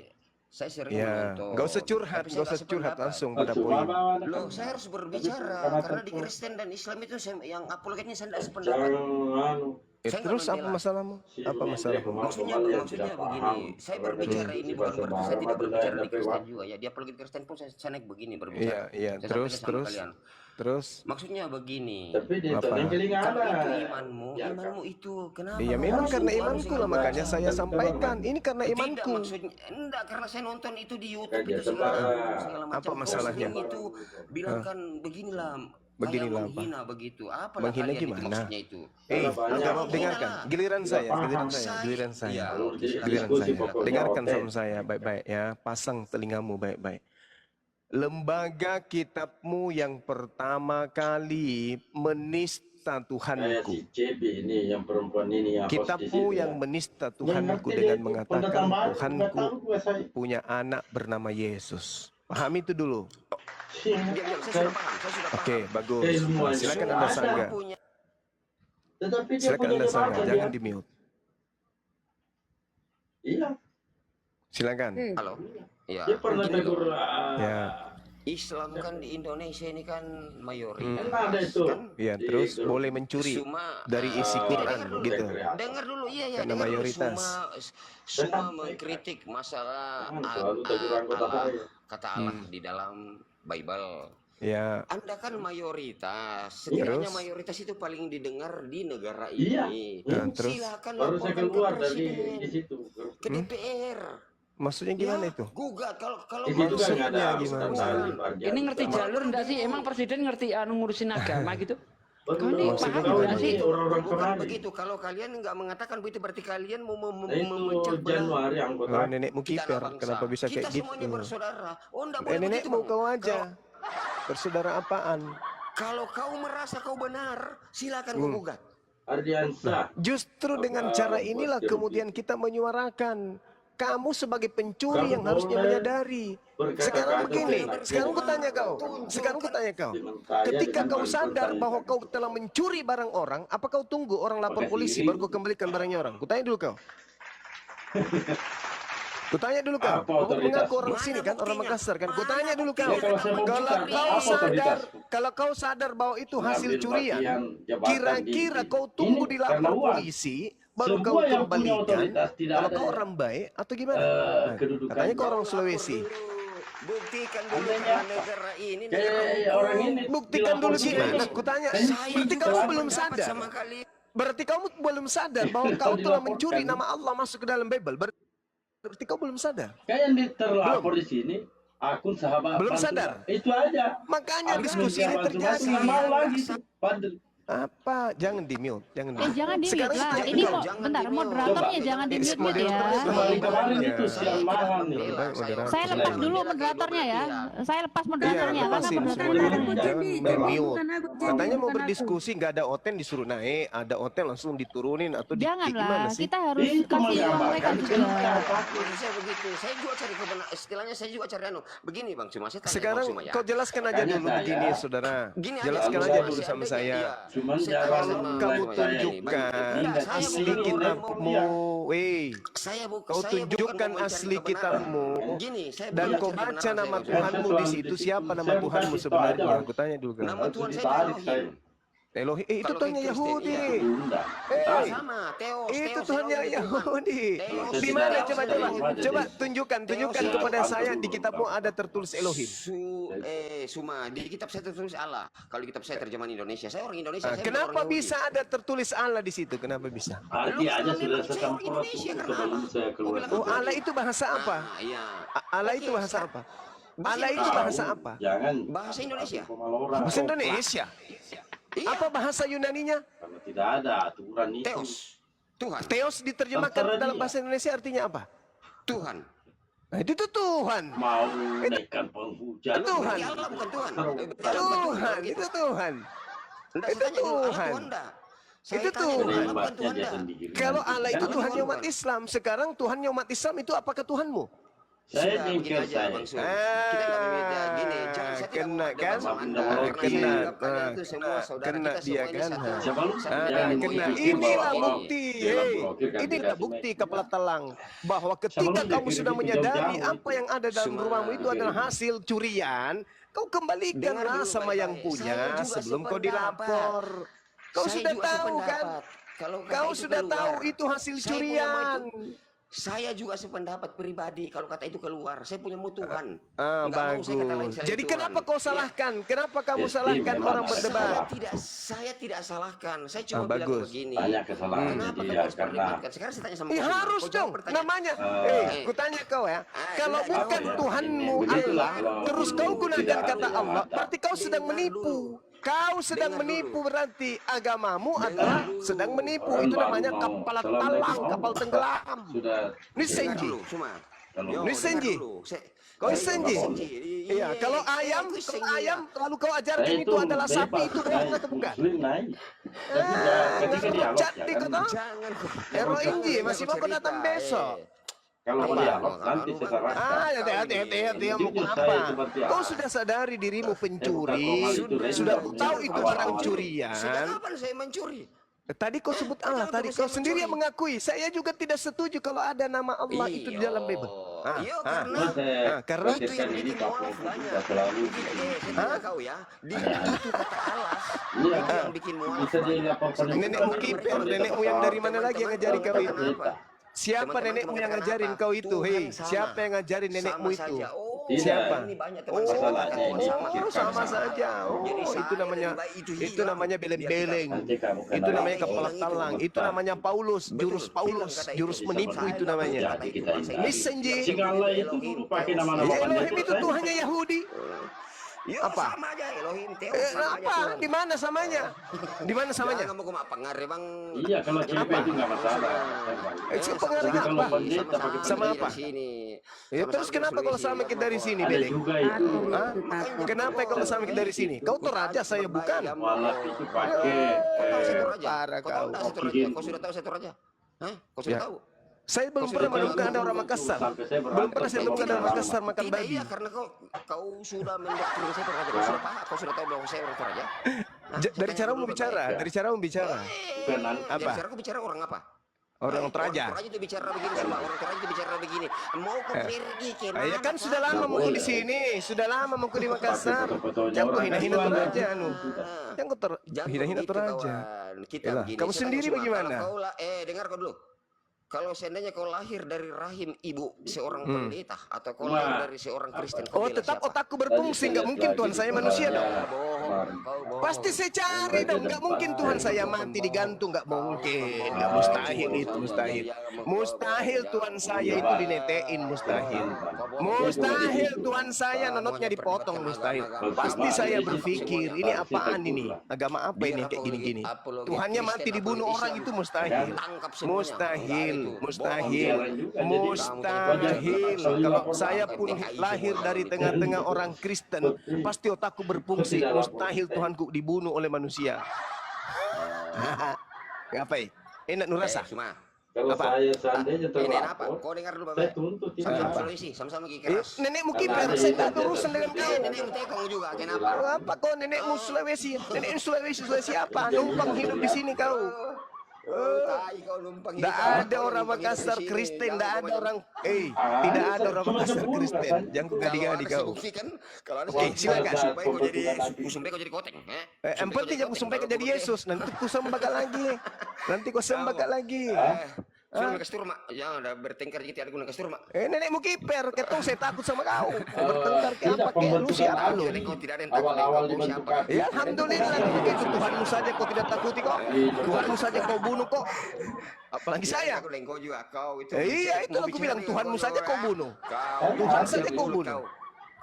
saya sering Ya, menonton. nggak usah curhat, Tapi saya nggak usah nggak curhat, sependapat. langsung pada poin. Loh, saya harus berbicara karena di Kristen dan Islam itu yang apologetnya saya tidak sependapat. Saya nggak Terus apa membela. masalahmu? Apa masalahmu? Maksudnya begini, saya berbicara ini bukan berarti saya tidak berbicara di Kristen juga ya. Di apologet Kristen pun saya naik begini berbicara. Iya, Saya terus sampaikan sama kalian. terus. Maksudnya begini. Tapi di Apa? Kalau itu imanmu itu kenapa? Iya, memang karena imanku lah makanya saya sampaikan. Ini karena Tidak, imanku. maksudnya enggak, karena saya nonton itu di YouTube Kajian itu segala Apa macam masalahnya? posting itu bilang kan beginilah Beginilah kayak apa? menghina begitu. Apa Menghina kalian itu gimana? maksudnya itu? Enggak mau dengarkan. Giliran saya. Iya, Giliran saya. Dengarkan sama saya baik-baik ya. Pasang telingamu baik-baik. Lembaga kitabmu yang pertama kali menista Tuhanku. Si CB ini yang perempuan ini yang Kitabmu yang menista Tuhanku dengan mengatakan Tuhanku punya anak bernama Yesus. Pahami itu dulu. Oke, bagus. Silakan Anda sanggah. Silakan Anda sanggah, jangan di mute. Iya. Silakan. Halo. Ya. Dia pernah Begini tegur. loh. Ya. Islam kan di Indonesia ini kan mayoritas. Ada itu. Kan? Ya, terus boleh mencuri dari isi Quran gitu. Dengar dulu, iya Karena dengar dulu. mayoritas. Semua mengkritik masalah kata Allah di dalam Bible. Ya. Anda kan mayoritas. Sekiranya Terus? mayoritas itu paling didengar di negara Iya. ini. Nah, terus? Silakan Baru saya laporkan keluar ke dari presiden, di situ. ke DPR. Maksudnya gimana itu? Gugat kalau Di situ kan ada Gimana? Ini ngerti jalur enggak sih? Emang presiden ngerti ngurusin agama gitu? Betul. Kau ini Maksudnya paham gimana? enggak sih? Orang-orang Bukan kemarin. begitu. Kalau kalian nggak mengatakan begitu berarti kalian mau Itu memecah belah Januari anggota. Oh, nenekmu kita kiper, bangsa. kenapa bisa Kita kayak gitu? semuanya bersaudara. Oh, enggak boleh begitu, Nenekmu Bang. kau aja. Bersaudara apaan? Kalau kau merasa kau benar, silakan kau gugat. Ardiansa. Justru dengan cara inilah kemudian kita menyuarakan. Kamu sebagai pencuri yang harusnya menyadari. Sekarang begini, sekarang ku tanya kau. Ketika kau sadar bahwa kau telah mencuri barang orang, apa kau tunggu orang lapor polisi baru kau kembalikan barangnya orang? Kutanya dulu kau. Kutanya dulu kau. Kau mengaku orang sini kan, orang Makassar kan. Kutanya dulu kau. Kalau kau sadar bahwa itu hasil curian, kira-kira kau tunggu di lapor polisi baru kau kembalikan? Kalau kau orang baik atau gimana? Katanya kau orang Sulawesi. Buktikan dulu karena negara ini orang ini. Buktikan dulu gimana? Kutanya. Berarti kamu belum sadar. sama kali. Berarti kamu belum sadar bahwa kau telah mencuri nama Allah masuk ke dalam Bible. Berarti kau belum sadar. Kayak yang terlapor di sini, akun sahabat. Belum Pantura. sadar. Itu aja. Makanya diskusi ini terjadi. Mau lagi. Pantul. Apa? Jangan di mute, jangan di mute. Jangan di mute Sekarang lah. kita- Ini Jangan kok bentar moderatornya jangan di mute mute ya. Kemarin itu siang malam nih. Saya lepas dulu moderatornya ya. Saya lepas moderatornya karena lepasin moderatornya semuanya. Jangan mute. Katanya Katanya mau berdiskusi, nggak ada oten disuruh naik, ada oten langsung diturunin atau di gimana Janganlah, sih? kita harus kasih uang mereka juga. Saya begitu. Saya juga cari kebenaran. Istilahnya saya juga cari Begini Bang Cuma, saya tanya Sekarang Bang Cuma ya. kau jelaskan aja dulu begini, saudara. Gini aja, Jelaskan Bang aja Cuma, dulu sama seandainya, saya. iya. Cuman Saya jangan sama Kamu Bang Cuma ini. tunjukkan Enggak, saya asli bukan kitabmu, Kau saya tunjukkan bukan mau asli mencari kitabmu kebenaran. Gini, saya dan bukan kau mencari baca kebenaran, nama saya Tuhanmu di situ. Siapa nama Tuhanmu sebenarnya? Aku tanya dulu kan. Nama Tuhan saya Elohim. Elohim, itu Kalau Tuhannya Kristen, Yahudi. iya. Sama, Theos, itu Theos, Tuhannya Elohim, Yahudi. Theos, Di mana? Theos, Coba Elohim. tunjukkan kepada saya di kitabmu ada tertulis Elohim. Suma, di kitab saya tertulis Allah. Kalau di kitab saya terjemahan Indonesia, saya orang Indonesia. Saya Kenapa orang Yahudi. bisa ada tertulis Allah di situ? Kenapa bisa? Dia aja sudah setempat sebelum saya keluar. Oh, Allah itu bahasa apa? Iya. Allah itu bahasa apa? Allah itu bahasa apa? Jangan. Bahasa Indonesia. Bahasa Indonesia. Apa bahasa Yunaninya? Karena tidak ada aturan itu. Theos. Tuhan. Theos diterjemahkan dalam bahasa Indonesia artinya apa? Tuhan. Nah, itu Tuhan. Mau naikkan penghujat. Tuhan. Allah bukan Tuhan. Tuhan, itu Tuhan. Itu Tuhan. Itu Tuhan. Kalau Allah itu Tuhannya umat Islam, sekarang Tuhannya umat Islam itu apakah Tuhanmu? Saya Sudah, begini jengkel aja, saya. Bang Sul. Kita nggak beda gini. Jangan saya tidak Kena mau kan? debat sama Anda. Kena, Karena saya anggap kalian itu semua saudara kena kita dia semua ini kan? satu. Kena. Inilah bukti. Inilah bukti kepala telang bahwa ketika kamu sudah menyadari apa yang ada dalam rumahmu itu adalah hasil curian, kau kembalikanlah sama yang punya sebelum kau dilapor. Kau sudah tahu kan? Kau sudah tahu itu hasil curian. Saya juga sependapat pribadi kalau kata itu keluar. Saya punya Tuhan. Bagus. Jadi kenapa kau salahkan? Kenapa kamu salahkan orang berdebat? Saya tidak salahkan. Saya cuma bilang bagus. begini. Banyak kesalahan Kenapa dia kalian harus karena perdebatkan? Sekarang saya tanya sama kau. Harus dong. Namanya. Ku tanya kau ya. Kalau bukan Tuhanmu Allah, terus kau gunakan kata Allah, berarti kau sedang menipu. Kau sedang menipu, berarti agamamu adalah sedang menipu. Itu namanya kapal talang, kapal tenggelam. Ini senji. Ini senji. Kau senji. Iya, kalau ayam lalu kau ajarkan itu adalah sapi, itu bohong atau bukan? Jadi kata, Ero Inji masih mau datang besok. Kalau dialog nanti secara hati-hati mau apa? Kau sudah sadari dirimu pencuri, sudah tahu itu barang curian. Sudah kapan saya mencuri? Tadi kau sebut Allah, tadi kau sendiri yang mengakui. Saya juga tidak setuju kalau ada nama Allah itu di dalam Bible. Iya, karena itu yang bikin mualaf banyak. Kau ya, itu kata Allah. Itu yang bikin mualaf. Nenekmu kiper, nenekmu yang dari mana lagi yang ngajari kau itu? Siapa nenekmu yang ngajarin kau itu? Hei, siapa yang ngajarin nenekmu itu? Siapa? Sama saja. Itu namanya beleng-beleng. Itu namanya kepala talang. Itu namanya Paulus, jurus menipu itu namanya. Misenji. Elohim itu Tuhannya Yahudi. Apa? Sama aja Elohim, Theos. Apa? Di mana samanya? Di mana samanya? Jangan mau kok pengaruh Bang. Iya, kalau cerita itu nggak masalah. Pengaruhnya apa? Sama apa? Ya terus kenapa kalau sama kita dari sini, Beleng? Kenapa kalau sama kita dari sini? Kau tuh raja, saya bukan. Itu pakai Parah kau. Kau sudah tahu saya raja? Hah? Kau sudah tahu? Saya belum pernah menemukan ada orang Makassar. Belum pernah saya temukan ada orang Makassar makan babi. Iya, karena kau sudah mendoktrin saya Toraja. Kau sudah tahu bahwa saya orang Toraja. Dari cara bicara, dari cara bicara. Apa? Dari cara aku bicara orang apa? Orang Toraja. Orang Toraja itu bicara begini, sama orang Toraja itu bicara begini. Mau kau pergi ke mana? Ya kan sudah lama mau di sini, sudah lama mau di Makassar. Jangan kau hina-hina Toraja, Jangan kau hina-hina Toraja. Kamu sendiri bagaimana? Dengar kau dulu. Kalau seandainya kau lahir dari rahim ibu seorang pendeta atau kau lahir dari seorang Kristen, oh tetap otakku berfungsi, nggak mungkin Tuhan saya manusia dong. Pasti saya cari dong, nggak mungkin Tuhan saya mati digantung, nggak mungkin, nggak mustahil itu mustahil. Mustahil Tuhan saya itu dinetein, mustahil. Mustahil Tuhan saya nonotnya dipotong, mustahil. Pasti saya berpikir ini apaan ini, agama apa ini kayak gini-gini. Tuhannya mati dibunuh orang itu mustahil, mustahil. Mustahil. Kalau saya pun lahir dari tengah-tengah orang Kristen, pasti otakku berfungsi. Mustahil Tuhanku dibunuh oleh manusia. Ngapain? Enak nurasa. Kalau saya seandainya apa? Kau dengar dulu, Bapak. Sama-sama Sulawesi, sama-sama Kikeras. Nenekmu kiper, saya tak ada urusan dengan kau. Nenekmu tekong juga, kenapa? Apa kau nenekmu Sulawesi? Nenekmu Sulawesi apa? Numpang hidup di sini kau. Tai kau numpang ini. Nggak ada orang Makassar Kristen, nggak ada orang, tidak ada orang Makassar Kristen. Jangan kau gadi-gadi kau. Buktikan kalau ada Silakan. supaya kau jadi kusumpai kau jadi koteng. Yang penting yang kusumpai kau jadi Yesus. Nanti ku sembah lagi. Nanti ku sembah lagi. Suruh kasih turma, jangan ada bertengkar gitu ada guna kasih turma. Nenekmu kiper, ketong saya takut sama kau. Bertengkar ke apa ke lu siapa lu? Kau tidak ada yang takut kau siapa? Ya alhamdulillah begitu, Tuhanmu saja kau tidak takuti kok. Tuhanmu saja kau bunuh kok. Apalagi saya. Kau juga kau itu. Iya itu aku bilang Tuhanmu saja kau bunuh. Tuhan saja kau bunuh.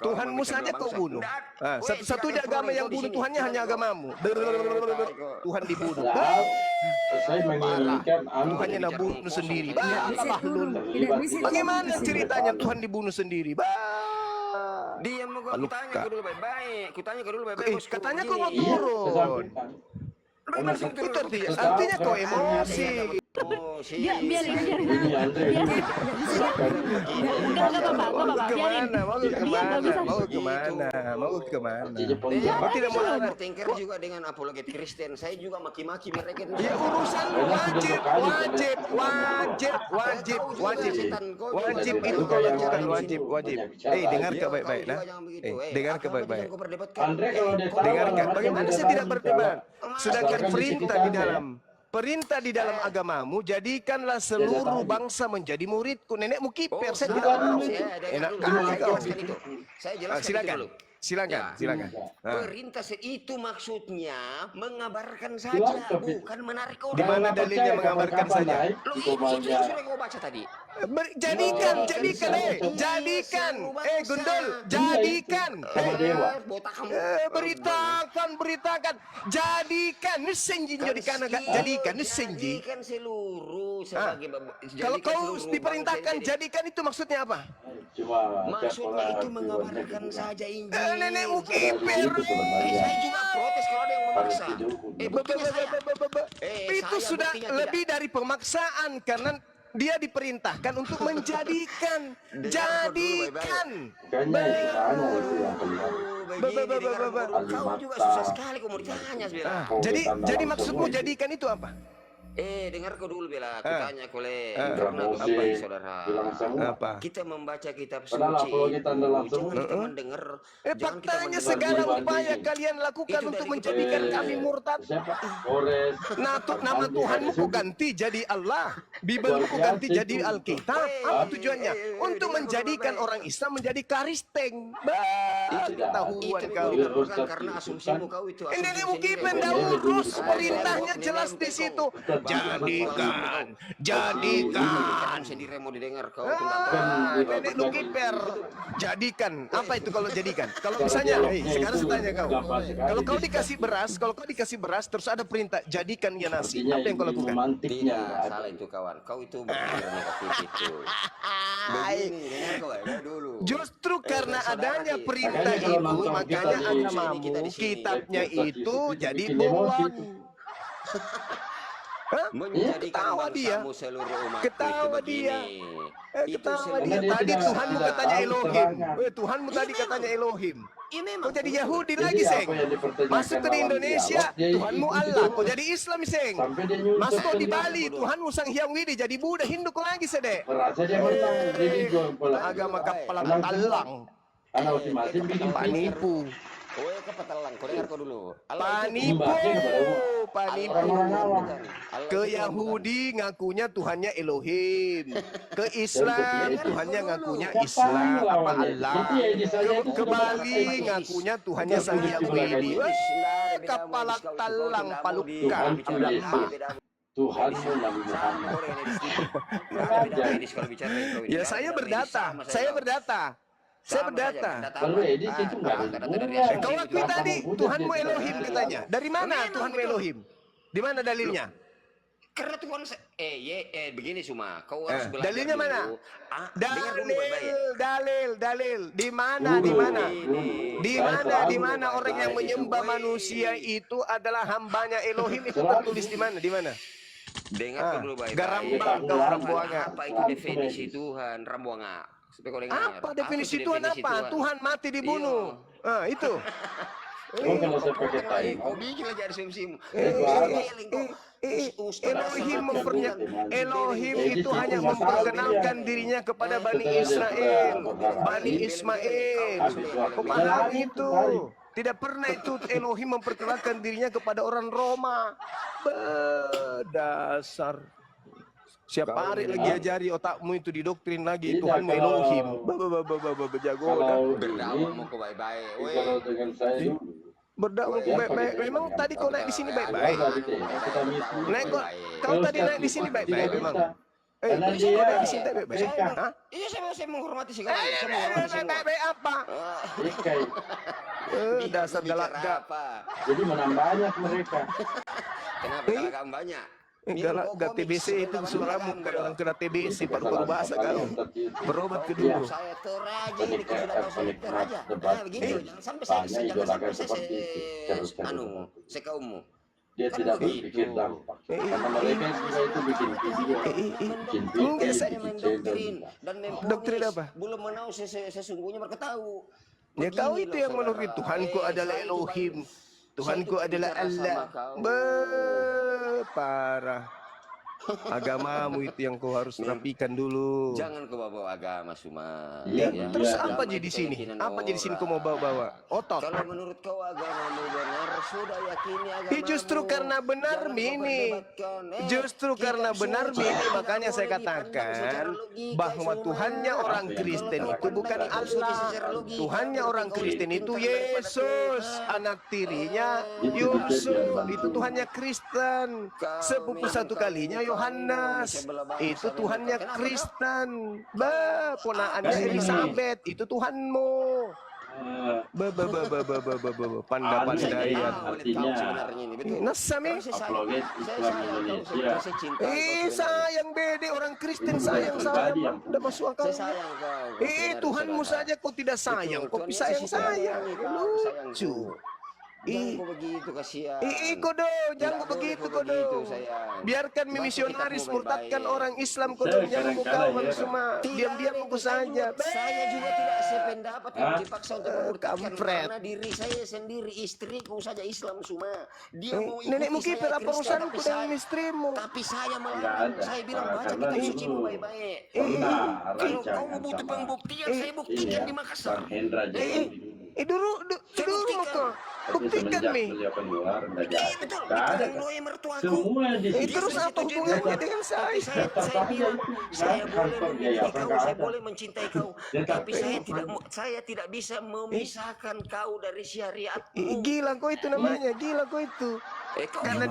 Tuhanmu saja kau bunuh. Satu-satunya agama yang bunuh Tuhannya hanya agamamu. Tuhan dibunuh. Saya menginginkan Tuhannya nabunuh sendiri. Bagaimana ceritanya Tuhan dibunuh sendiri? Diam gua kutanya kau dulu baik-baik. Kutanya kau dulu baik-baik. Katanya kau mau turun. Itu artinya kau emosi. Biar mau kemana? Tidak mau bertengkar juga dengan apologet Kristen. Saya juga maki-maki mereka. Ya urusan wajib itu kau lakukan wajib. Dengar ke baik-baik nah. Dengar ke baik-baik. Dengarkan. Bagaimana saya tidak berdebat? Sedangkan perintah di dalam agamamu, jadikanlah seluruh bangsa menjadi muridku. Nenekmu kiper, saya tidak mau. Enak kali kau. Saya jelaskan dulu. Silakan. Perintah itu maksudnya mengabarkan saja, bukan menarik orang. Di mana dalilnya mengabarkan saja? Itu sudah kau baca tadi. Jadikan, Gundul, jadikan. Beritakan, jadikan. Nusenji jadikan, nusenji. Jadikan seluruh sebagai. Kalau kau diperintahkan jadikan itu maksudnya apa? Maksudnya itu mengabarkan saja Injil. Nenekmu kiper. Saya juga protes kalau ada yang memaksa. Itu sudah lebih dari pemaksaan karena dia diperintahkan untuk menjadikan. Kau juga susah sekali kau mau ditanya sebenarnya. Jadi maksudmu jadikan itu apa? Dengar kau dulu Bela, aku tanya kau karena begini saudara. Apa? Kita membaca kitab suci, jangan kita mendengar. Faktanya segala upaya kalian lakukan untuk menjadikan kami murtad. Nama Tuhanmu ku ganti jadi Allah, Bibelmu ku ganti jadi Alkitab. Apa tujuannya? Untuk menjadikan orang Islam menjadi Kristen. Ketahuan kau. Bukan karena asumsimu kau itu. Nenekmu kipen dah urus, perintahnya jelas di situ. Jadikan. Sendiri mau didengar kau. Nenek lu kiper. Jadikan. Apa itu kalau jadikan? Kalau misalnya, sekarang saya tanya kau. Kalau kau dikasih beras, terus ada perintah jadikan ya nasi. Apa yang kau lakukan? Tidak, salah itu kawan. Kau itu berpikir negatif itu. Begini, dengar kau dulu. Justru karena adanya perintah itu, makanya agamamu, kitabnya itu jadi bolong. Menjadikan bangsamu seluruh umat itu begini. Tadi Tuhanmu katanya Elohim. Tuhanmu tadi katanya Elohim. Kau jadi Yahudi lagi, Seng. Masuk ke Indonesia, Tuhanmu Allah. Kau jadi Islam, Seng. Masuk di Bali, Tuhanmu Sang Hyang Widi. Jadi Buddha, Hindu kau lagi, Sede. Agama kepala talang. Panipu. Kepetelang, kau dengar kau dulu. Panipu. Ke Yahudi ngakunya Tuhannya Elohim. Ke Islam Tuhannya ngakunya Islam apa Allah. Ke Bali ngakunya Tuhannya Sang Hyang Widi. Kepala talang palukan. Tuhanmu Nabi Muhammad. Ya saya berdata. Kalau edis itu nggak ada. Kau akui tadi Tuhanmu Elohim katanya. Dari mana Tuhanmu Elohim? Di mana dalilnya? Karena Tuhan begini Suma, kau harus belajar dalilnya dulu. mana? Dalil. Di mana orang yang menyembah manusia itu adalah hambanya Elohim itu tertulis di mana? Dengar dulu baik-baik. Garambang kau Rambuanga. Apa itu definisi Tuhan Rambuanga? Apa definisi Tuhan apa? Tuhan mati dibunuh. Itu. Kalau saya pakai tai, Kau bikin aja asumsimu. Elohim itu hanya memperkenalkan dirinya kepada Bani Israel, Bani Ismail. Kau paham itu? Tidak pernah itu Elohim memperkenalkan dirinya kepada orang Roma. Berdasar. Siap hari lagi ajari otakmu itu didoktrin lagi Tuhan Elohim. Berjago. Berdakwah mau kau baik-baik. Kalau dengan saya Berdakwah baik-baik. Memang tadi kau naik di sini baik-baik. Naik kau tadi naik di sini baik-baik memang. Bisa kau naik di sini baik-baik. Iya, saya menghormati sih kawan. Saya menghormati semua. Baik-baik apa? Dasar galak. Jadi menambah banyak mereka. Kenapa galak banyak? Galak TBC itu suaramu kadang kena TBC paru-paru basah kau. Berobat ke dulu. Saya teraja ini kau sudah tahu saya teraja. Nah begitu, jangan sampai saya sekaumu. Dia tidak berpikir dampak. Karena mereka juga itu bikin video. Enggak, saya mendoktrin dan doktrin apa? Belum menahu sesungguhnya mereka tahu. Ya kau itu yang menurut Tuhanku adalah Elohim. Tuhanku adalah Allah. Parah. Agamamu itu yang kau harus rapikan dulu. Jangan kau bawa agama cuma. Terus apa jadi sini? Apa jadi sini kau mau bawa-bawa? Otot. Kalau menurut kau agamamu benar, sudah yakini agamamu. Justru karena benar Mini. Justru karena benar Mini, makanya saya katakan bahwa Tuhannya orang Kristen itu bukan Allah. Tuhannya orang Kristen itu Yesus, anak tirinya Yusuf. Itu Tuhannya Kristen. Sepupu satu kalinya Yohanes, itu Tuhannya Kristen. Ponaannya Elizabeth, itu Tuhanmu. Pandai-pandaian. Nasami. Sayang bede orang Kristen sayang. Udah masuk akal. Tuhanmu saja kau tidak sayang, kau sayang. Lucu. Jangan begitu kasihan. Kodo, jangan begitu kodo. Biarkan misionaris murtadkan orang Islam kodo, jangan kau semua diam-diam aku saja. Saya juga tidak sependapat yang dipaksa untuk memurtadkan karena diri saya sendiri, istriku saja Islam semua. Dia mau nenekmu kiper apa urusanku dengan istrimu? Tapi saya melarang. Saya bilang baca kitab sucimu baik-baik. Kalau kau mau butuh pembuktian, saya buktikan di Makassar. Dulu kok. Buktikan nih. Terus apa hubungannya dengan saya? Saya boleh memiliki kau, saya boleh mencintai kau, tapi saya tidak bisa memisahkan kau dari syariat. Gila kau itu namanya, gila kau itu. Karena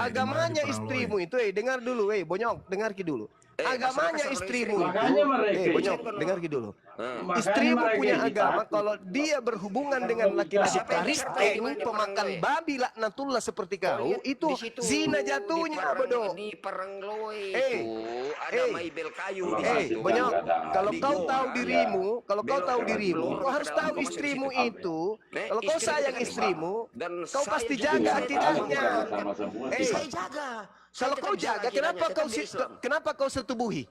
agamanya istrimu itu, dengar dulu, bonyok, dengar dulu. Agamanya istrimu itu, bonyok, dengar dulu. Istrimu punya agama, kalau dia berhubungan dengan laki-laki Kristen, pemakan babi laknatullah seperti kau, itu zina jatuhnya, bodoh. Di Parangloe itu ada maibel kayu di situ. Bonyok, kalau kau tahu dirimu, kau harus tahu istrimu itu. Kalau kau sayang istrimu, kau pasti jaga akidahnya. Saya jaga. Kalau kau jaga, kenapa kau setubuhi?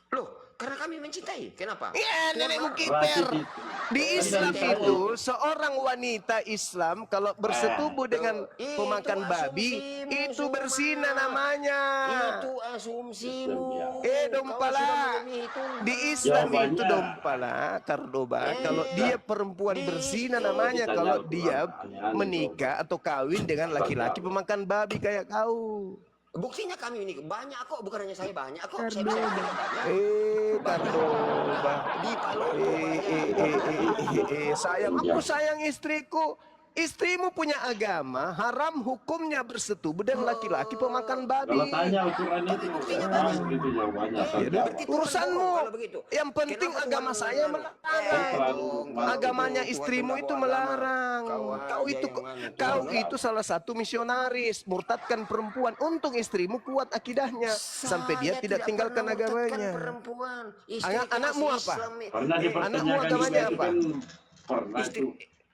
Loh, karena kami mencintai. Kenapa? Nenekmu kiper. Di Islam itu, seorang wanita Islam kalau bersetubuh dengan pemakan babi, itu berzina namanya. Itu asumsimu. Dompala. Di Islam itu dompala, kardoba. Kalau dia perempuan berzina namanya, kalau dia menikah atau kawin dengan laki-laki pemakan babi kayak kau. Buktinya kami ini banyak kok, bukan hanya saya banyak kok. Saya bisa banyak. Kardoba. Di Palu. Sayang, aku sayang istriku. Istrimu punya agama, haram hukumnya bersetubuh dengan laki-laki pemakan babi. Kalau tanya ukuran itu, begitu jawabannya. Urusanmu. Yang penting agama saya melarang. Agamanya istrimu itu melarang. Kau itu salah satu misionaris, murtadkan perempuan. Untung istrimu kuat akidahnya sampai dia tidak tinggalkan agamanya. Anakmu apa? Anakmu agamanya apa?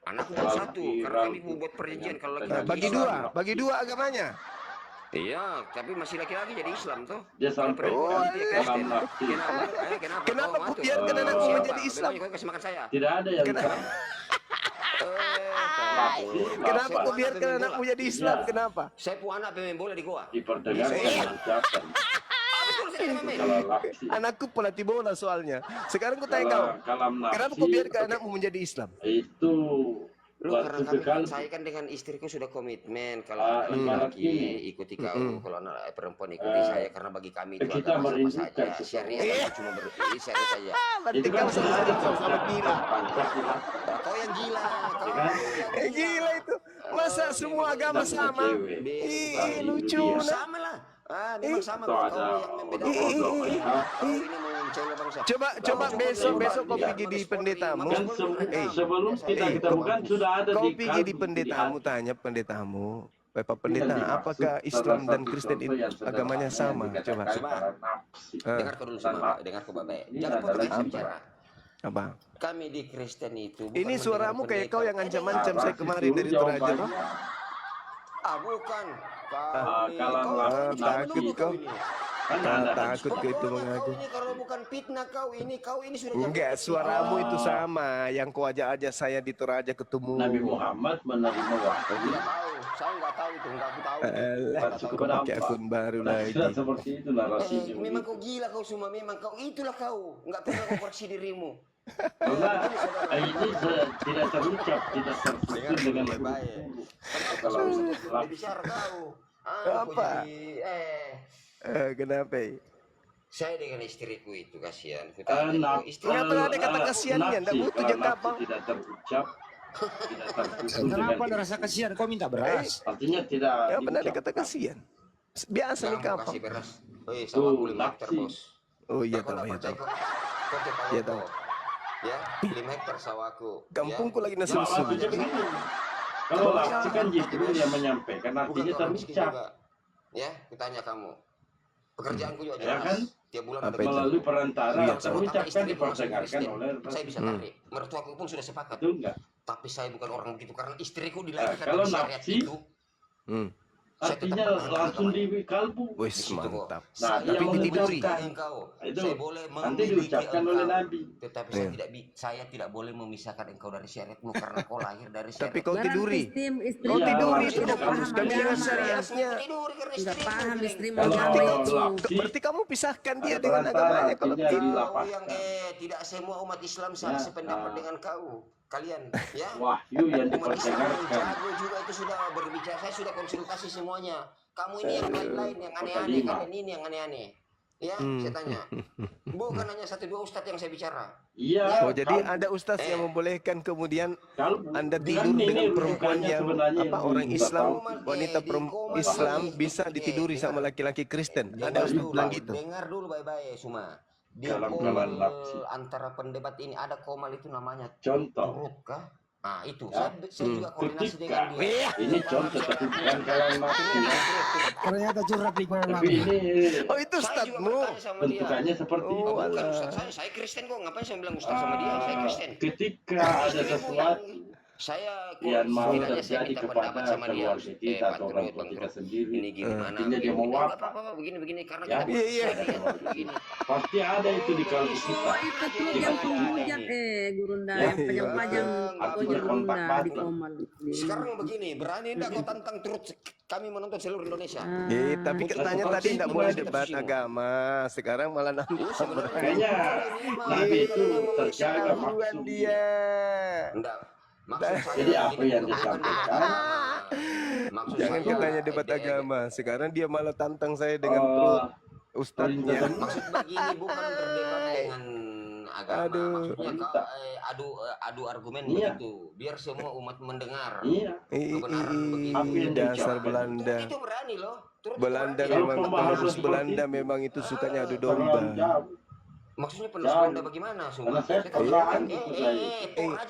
Anakku baru satu, karena kami membuat perjanjian kalau laki-laki. Bagi dua agamanya. Iya, tapi masih laki-laki jadi Islam tuh. Dia sampai kenapa kau biarkan anakmu menjadi Islam? Kasih makan saya. Tidak ada yang Kenapa kau biarkan anakmu jadi Islam? Kenapa? Saya punya anak pemain bola di Goa. Anakku pelatih bola soalnya. Sekarang ku tanya kau, kenapa kau biarkan anakmu menjadi Islam? Itu Lu karena saya kan dengan istriku sudah komitmen kalau anak laki-laki ikuti kau, kalau anak perempuan ikuti saya karena bagi kami itu agama sama saja. Syariah cuma syariah saja. Berarti kau sama gila. Kau yang gila. Gila itu. Masa semua agama sama? Ih, lucu. Sama lah. Memang sama kau yang membedakan. Coba besok kau pergi di pendetamu. Sebelum kita ketemukan sudah ada kau pergi di pendetamu, tanya pendetamu, Bapak pendeta, apakah Islam dan Kristen itu agamanya sama? Coba. Dengar kau dulu sama, dengar kau baik. Jangan potong saya bicara. Apa? Kami di Kristen itu. Ini suaramu kayak kau yang ancam-ancam saya kemarin dari Toraja. Bukan. Takut kau. Takut ke itu mengaku. Ini kalau bukan fitnah kau ini sudah. Enggak, suaramu itu sama. Yang kau ajak saya di Toraja ketemu. Nabi Muhammad menerima wahyu. Tidak tahu, saya nggak tahu itu, nggak aku tahu. Kau pakai akun baru lagi. Seperti itu narasinya. Memang kau gila kau semua, memang kau itulah kau. Nggak pernah kau koreksi dirimu. Karena ini tidak terucap, tidak tersusun dengan baik. Kalau bicara kau. Apa? Kenapa? Saya dengan istriku itu kasihan. Kenapa ada kata kasihannya? Tidak butuh jangka apa? Tidak terucap. Tidak tersusun. Kenapa ada rasa kasihan? Kau minta beras. Artinya tidak. Ya pernah ada kata kasihan. Biasa nih kapal. Kasih beras. Sama 5 hektar bos. Oh iya tahu, iya tahu. Iya tahu. Ya, 5 hektar sawahku. Kampungku lagi nasi usul. Kalau laksi kan Jibril yang menyampaikan, artinya terucap. Ya, kutanya kamu. Pekerjaanku juga Ya jelas. kan? Tiap bulan Apa melalui perantara terucapkan istri diperdengarkan oleh saya bisa tarik. Mertuaku pun sudah sepakat. Betul enggak? Tapi saya bukan orang begitu karena istriku dilahirkan Kalau dari syariat nafsi, itu. artinya langsung di kalbu. Wis mantap. Nah, Tapi yang ditiduri. itu Saya boleh nanti diucapkan oleh Nabi. Tetapi saya tidak boleh memisahkan engkau dari syariatmu karena kau lahir dari syariat. Tapi kau tiduri. Kau Iya, tiduri tidak itu. paham Kami dengan agama. syariatnya. Tidak paham istri Berarti kamu pisahkan dia dengan agamanya kalau Kau yang tidak semua umat Islam sependapat dengan kau. Kalian ya wahyu yang umat Islam diperdengarkan. jago juga itu sudah berbicara, saya sudah konsultasi semuanya. Kamu ini yang lain-lain yang aneh-aneh, kalian ini yang aneh-aneh. Ya, saya tanya. Bukan hanya 1-2 ustadz yang saya bicara. Iya. Oh, jadi ada ustadz yang membolehkan kemudian Anda tidur dengan perempuan yang orang Islam, wanita Islam bisa ditiduri sama laki-laki Kristen. Ada ustadz bilang gitu. Dengar dulu baik-baik Suma. Di Kalam-kalam antara pendebat ini ada komal itu namanya contoh. turut kah? Nah itu saya juga koordinasi dengan Ketika dia. ini contoh tapi bukan kalam nafsi. Ternyata curhat di kolam. Tapi ini Oh itu ustadzmu. bentukannya seperti itu. Bukan ustaz saya Kristen kok, ngapain saya bilang ustaz sama dia? Saya Kristen. Ketika ada sesuatu Saya yang mau setidaknya saya terjadi minta kepada pendapat sama dia. keluarga kita atau orang tua kita sendiri, Ini gimana? artinya dia mau Enggak wafat. apa-apa begini karena Ya. kita begini. Pasti ada itu di kalbu kita. Itu yang penghujat Gurunda yang pajang-pajang pokoknya Gurunda di Komal. Sekarang begini, berani enggak kau tantang terus kami menonton seluruh Indonesia? Tapi katanya tadi tidak boleh debat agama. Sekarang malah nambah. Kayaknya Nabi itu terjaga maksud dia. Enggak. Maksud saya Jadi apa yang disampaikan? Jangan katanya debat agama. Sekarang dia malah tantang saya dengan perut ustadznya. Maksud begini bukan berdebat dengan agama. Maksudnya kau adu argumen begitu. Biar semua umat mendengar. Kebenaran begitu. Dasar Belanda. Itu berani loh. Belanda memang penerus Belanda memang itu sukanya adu domba. Maksudnya penerus Belanda bagaimana? Semua aja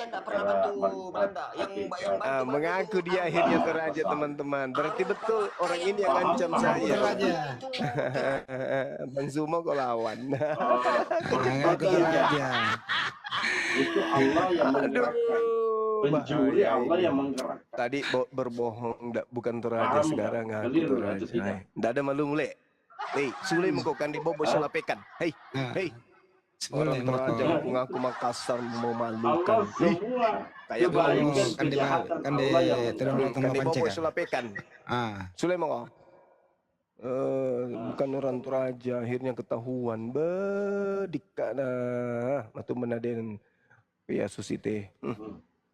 enggak pernah bantu Belanda. Yang bantu mengaku dia akhirnya Toraja teman-teman. Berarti betul orang ini yang ancam saya. Bang Zuma kau lawan. Itu Allah yang menggerakkan. Pencuri Allah yang menggerakkan. Tadi berbohong, bukan Toraja sekarang ngaku Toraja. Tidak ada malu mulai. Hei, Sule mengkokan di bobo selapekan. Hei, hei. Orang Toraja ngaku-ngaku Makassar memalukan. Allah semua Kayak kebaikan kan kejahatan kan Allah yang kan bobo sulapekan. Sulaiman bukan orang Toraja, akhirnya ketahuan bedikana matu menaden pia susite.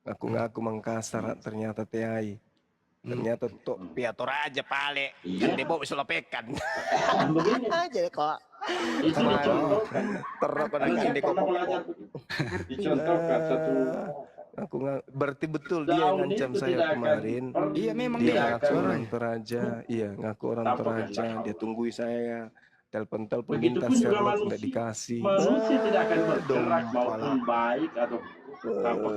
Ngaku-ngaku Makassar ternyata teai. Ternyata tok pia Toraja pale. Kan debo sulapekan. Aja kok. Terap pada ini kok. Dicontohkan satu. Aku berarti betul dia yang ngancam saya kemarin. Iya memang dia ngaku orang Toraja. Iya ngaku orang Toraja. Dia tunggui saya. Telepon minta Sherlock nggak dikasih. Manusia tidak akan bergerak maupun baik atau apa.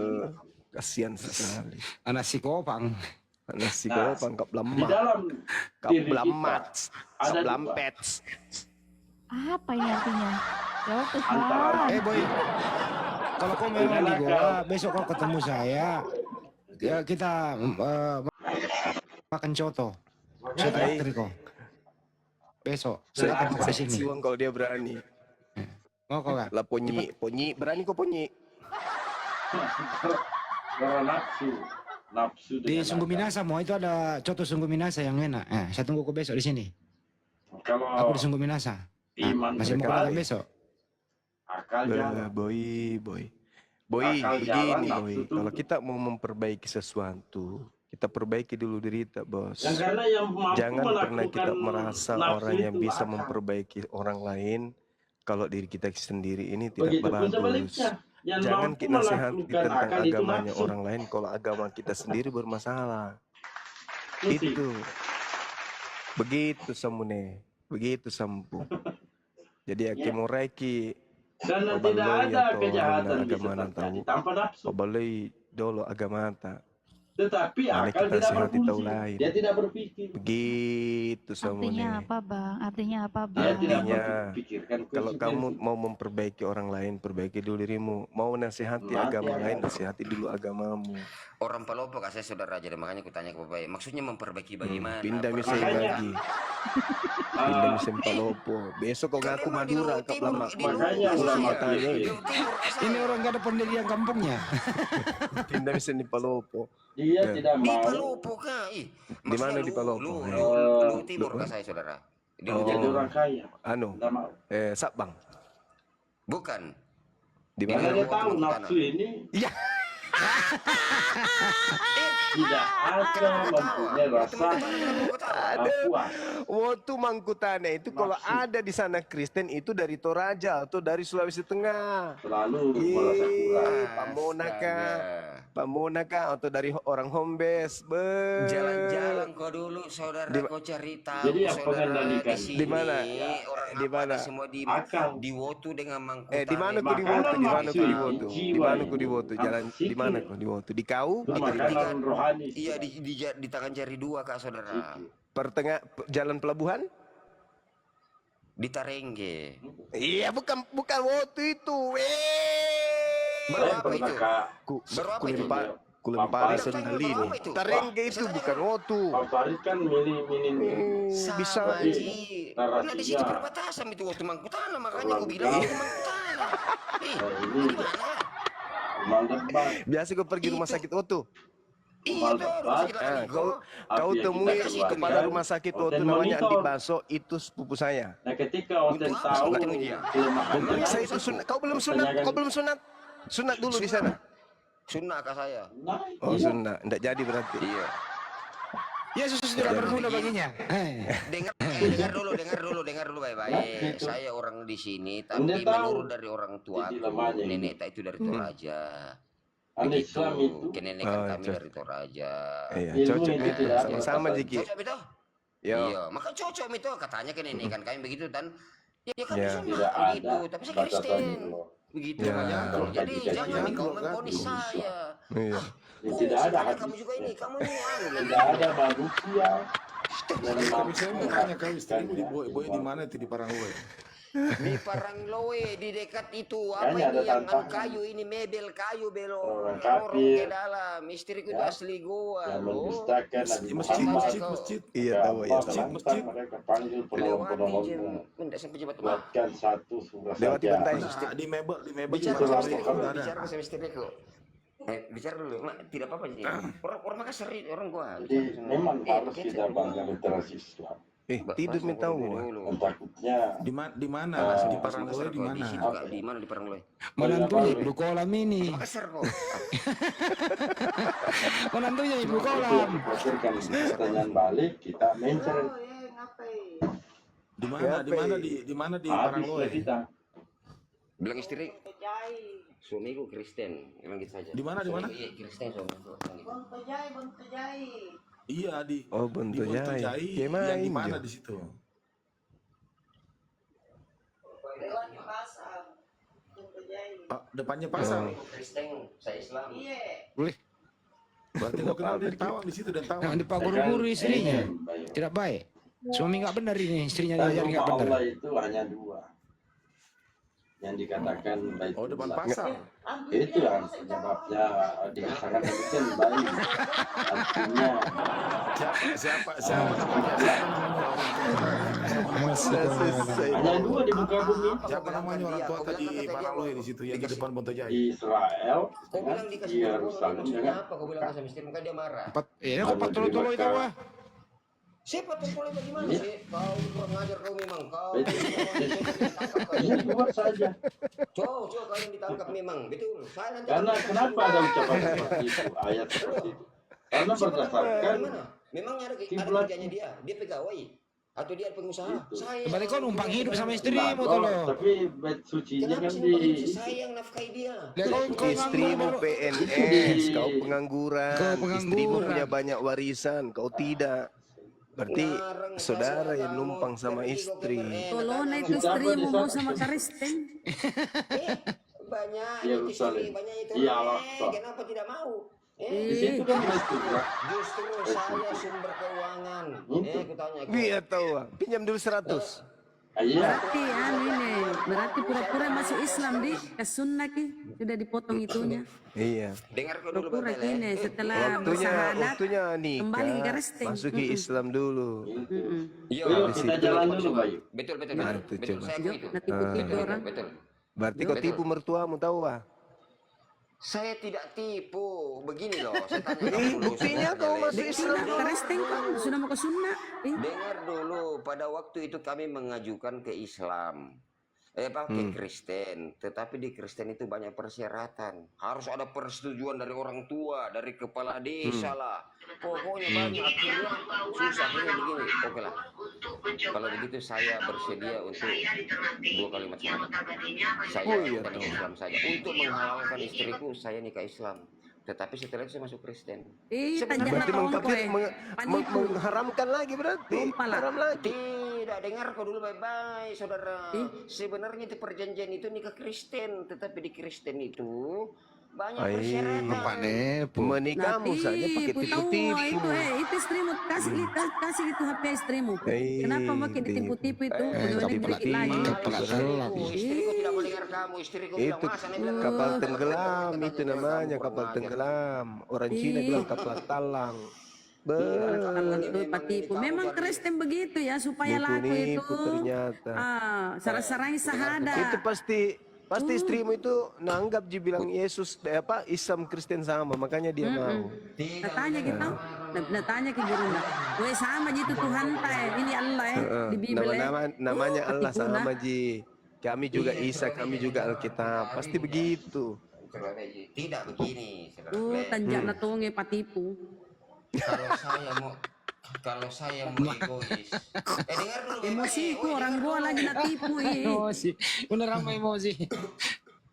Kasihan sekali. Anak psikopang. Anak psikopang kap Di lemah. dalam Kap diri lamat. kita ada Lampet. Apa ini artinya? Jawab tuh. Boy, kalau kau memang di Goa, besok kau ketemu saya, ya kita makan coto. Saya traktir kau. Besok saya akan ke sini. Siwang kalau dia berani. Mau kau nggak? Lah ponyi berani kau ponyi. Karena nafsu Di Sungguh Minasa mau itu ada coto Sungguh Minasa yang enak. Saya tunggu kau besok di sini. Kalau Aku di Sungguh Minasa. Masih mau datang besok. Boy, Akal jalan, begini nafsu boy. tuh. Kalau kita mau memperbaiki sesuatu, kita perbaiki dulu diri kita, bos. Dan karena yang mampu Jangan pernah kita melakukan merasa nafsu orang yang itu bisa akal. memperbaiki orang lain, kalau diri kita sendiri ini tidak Begitupun bagus. sebaliknya, yang Jangan mampu kita nasihati melakukan tentang akal itu agamanya nafsu. orang lain kalau agama kita sendiri bermasalah. Isi. Itu. Begitu samune, begitu sampu. Jadi aki moraiki Karena tidak ada kejahatan bisa terjadi tanpa nafsu. Pabalay dolo agamata. Tetapi Mana akal kita tidak sihati tahu berfungsi. lain. Dia tidak berpikir. Begitu samune. Artinya apa, Bang? Artinya apa, Bang? Dia tidak Artinya berpikirkan kalau kamu konsekuensi. mau memperbaiki orang lain, perbaiki dulu dirimu. Mau nasihati Mati agama agama. lain, nasihati dulu agamamu. Orang Palopo kasih saudara aja, makanya kutanya ke Bapak. Maksudnya memperbaiki bagaimana? Pindah misalnya Makanya. lagi. Pindah misalnya Palopo. Besok kau ngaku Madura kap lama. Makanya ulama Matanya ini. Ini orang gak ada pendirian kampungnya. Pindah misalnya di Palopo. Dia Ya. tidak Di mau Palopo kah? Di mana di Palopo? Lu timur kah saya saudara? Di jadi orang kaya. Anu, Tidak mau. Sabang. Bukan. Di Karena mana? dia tahu nafsu ini Iya. tidak ada mempunyai rasa puas. Waktu Mangkutane itu kalau ada di sana Kristen itu dari Toraja atau dari Sulawesi Tengah. Selalu merasa kurang. Pamonaka atau dari orang Hombes. Jalan-jalan kau dulu saudara, kau cari tahu Jadi yang saudara mengendalikan di sini. Di mana? Orang Di apa mana? ada semua Akal. di Wotu dengan Mangkutan. Di mana ku di Wotu? Di mana ku di Wotu? Di mana ku di Wotu? Jalan di mana ku di Wotu? Di kau Itu atau di mana? makanan rohani. Iya di tangan jari dua kak saudara. Pertengah jalan pelabuhan? Di Tarengge. Iya, bukan Wotu itu. Berapa itu? Berapa itu? Kulempari sendiri ini. Tarengge itu bukan Wotu. Pamparit kan mini. Bisa Sama Ji. Nah di situ perbatasan itu waktu Mangkutan, makanya aku bilang itu Mangkutan. Biasa kau pergi rumah sakit Wotu. Iya tuh rumah sakit Arigo. Kau temui kepada rumah sakit Wotu namanya Andi Baso, itu sepupu saya. Nah ketika Oten tahu kelemahannya, Saya itu sunat. Kau belum sunat. Sunat dulu di sana. Sunnah kak saya. Oh sunat, tidak jadi berarti. Iya. Yesus tidak berguna baginya. Dengar dulu baik-baik. Saya orang di sini, tapi menurut dari orang tua, nenek itu dari Toraja. Begitu, kenenekan kami dari Toraja. Iya, cocok itu. Sama-sama Jiki. Cocok itu? Iya, maka cocok itu katanya kenenekan kami begitu dan ya kami sunat begitu, tapi saya Kristen. Begitu ya. Jadi jangan kau mengponis saya. Iya. tidak ada Kamu juga ini, kamu ini tidak ada manusia. Tapi saya mau tanya kau istrimu di Boy di mana itu di Parangwe? Di Parangloe di dekat itu apa Kayaknya ada ini yang tantangan. kayu ini mebel kayu belok Orang lorong kafir, ke dalam. Istriku itu ya, asli goa yang loh. mendustakan Nabi Muhammad. Iya tahu ya. Maka lantas mereka panggil penolong-penolongmu. Enggak sampai jebak Buatkan satu surah Lewati saja. bantai. Nah, di mebel Bicara juga sama ada istriku, ada. bicara sama istriku. Bicara dulu, tidak apa-apa sih. Orang Makassar orang gua. Jadi memang harus kita bangga literasi Islam. Tidur minta Dan takutnya Di mana? Di Parangloe di mana? Di mana di Parangloe? Menantunya Ibnu Kolam ini. Makassar kok. Menantunya Ibnu itu Kolam. yang dipikirkan. Pertanyaan balik kita mencari Di mana di habis Parangloe? ya kita. Bilang istri, suamiku Kristen, emang gitu saja. Di mana? Iya, Kristen suamiku. Iya di Bontojai. Bontojai. Gimana Yang di mana ini? di situ? Depannya pasar. Kristen, saya Islam. Boleh. Berarti kau kenal dari Tawang di situ dan Tawang. Jangan dipaguru-guru istrinya. Tidak baik. Suami nggak benar ini, istrinya diajar nggak benar. Allah itu hanya dua yang dikatakan baik. Oh, depan pasar. Itu yang penyebabnya dikatakan demikian baik. Artinya Siapa hanya dua di muka bumi. Siapa namanya orang tua tadi Parangloe di situ yang di depan Bontojai? Israel Kau bilang dikasih Yerusalem dengan apa? Kau bilang sama istri, maka dia marah. Kok patolo-tolo itu wah. Siapa tuh bagaimana sih? Kau kurang ajar kau memang kau. Ini dua saja. Coba kalian ditangkap memang, betul. Saya nanti Karena kenapa ada ucapan seperti itu, ayat seperti itu? Karena berdasarkan memangnya ada kiblat. kerjanya dia pegawai atau dia pengusaha. Saya Berarti kau numpang hidup sama istrimu tolo. Tapi bait sucinya kenapa kan sih di numpang hidup? Saya yang nafkahi dia. Istrimu PNS, kau pengangguran. Istrimu punya banyak warisan, kau tidak. Berarti saudara yang numpang sama istri. Tolong itu istrimu mau sama Kristen. Banyak Yerusalem. istri, banyak itu. Iya, Al-Aqsa. Kenapa tidak mau? Di situ kan istilah. Justru saya sumber keuangan. Kutanya. Iya tahu, pinjam dulu 100. Berarti berarti pura-pura masuk Islam di sunnah ki sudah dipotong itunya. Iya. Dengar kau dulu Pura ini setelah Waktunya nikah, kembali ke Kristen. masuki Islam dulu. Iya, kita jalan dulu, Bayu. Betul. Betul. Saya itu. Tipu-tipu orang. Betul. Berarti kau tipu mertuamu tahu ah? Saya tidak tipu. Begini loh, saya tanya dulu. Buktinya kau masuk Islam dulu. Kristen kan sudah mau ke sunnah. Dengar dulu, pada waktu itu kami mengajukan ke Islam. Ke Kristen, tetapi di Kristen itu banyak persyaratan. Harus ada persetujuan dari orang tua, dari kepala desa lah. Pokoknya banyak, akhirnya susah, akhirnya begini. Oke lah, kalau begitu saya bersedia untuk 2 kalimat syahadat. Saya bukan Islam saja. Untuk menghalalkan istriku, saya nikah Islam. Tetapi setelah itu saya masuk Kristen. Berarti mengharamkan lagi berarti. Haram lagi. Tidak, dengar kau dulu baik-baik, saudara. Sebenarnya itu perjanjian itu nikah Kristen, tetapi di Kristen itu banyak persyaratan. Menikahmu saja pakai tipu-tipu. Itu istrimu kasih itu HP istrimu. Kenapa pakai ditipu-tipu itu? Istriku tidak mau dengar kamu, istriku bilang Itu masa kapal tenggelam, itu namanya kapal tenggelam. Orang Cina bilang kapal talang. Tipu. Memang Kristen begitu ya supaya laku itu. Ternyata. Sarang syahadat. Itu pasti istrimu itu nanggap bilang Yesus Islam Kristen sama, makanya dia mau. Tanya kita, tanya ke guru. Weh sama gitu Tuhan ini Allah di Bibel. Namanya Allah sama ji. Kami juga Isa, kami juga Alkitab. Pasti begitu. Tidak begini. Tanjak tonge patipu. Kalau saya mau egois, dengar dulu. Emosiku orang gua lagi nak tipu Emosi, bener ramai emosi.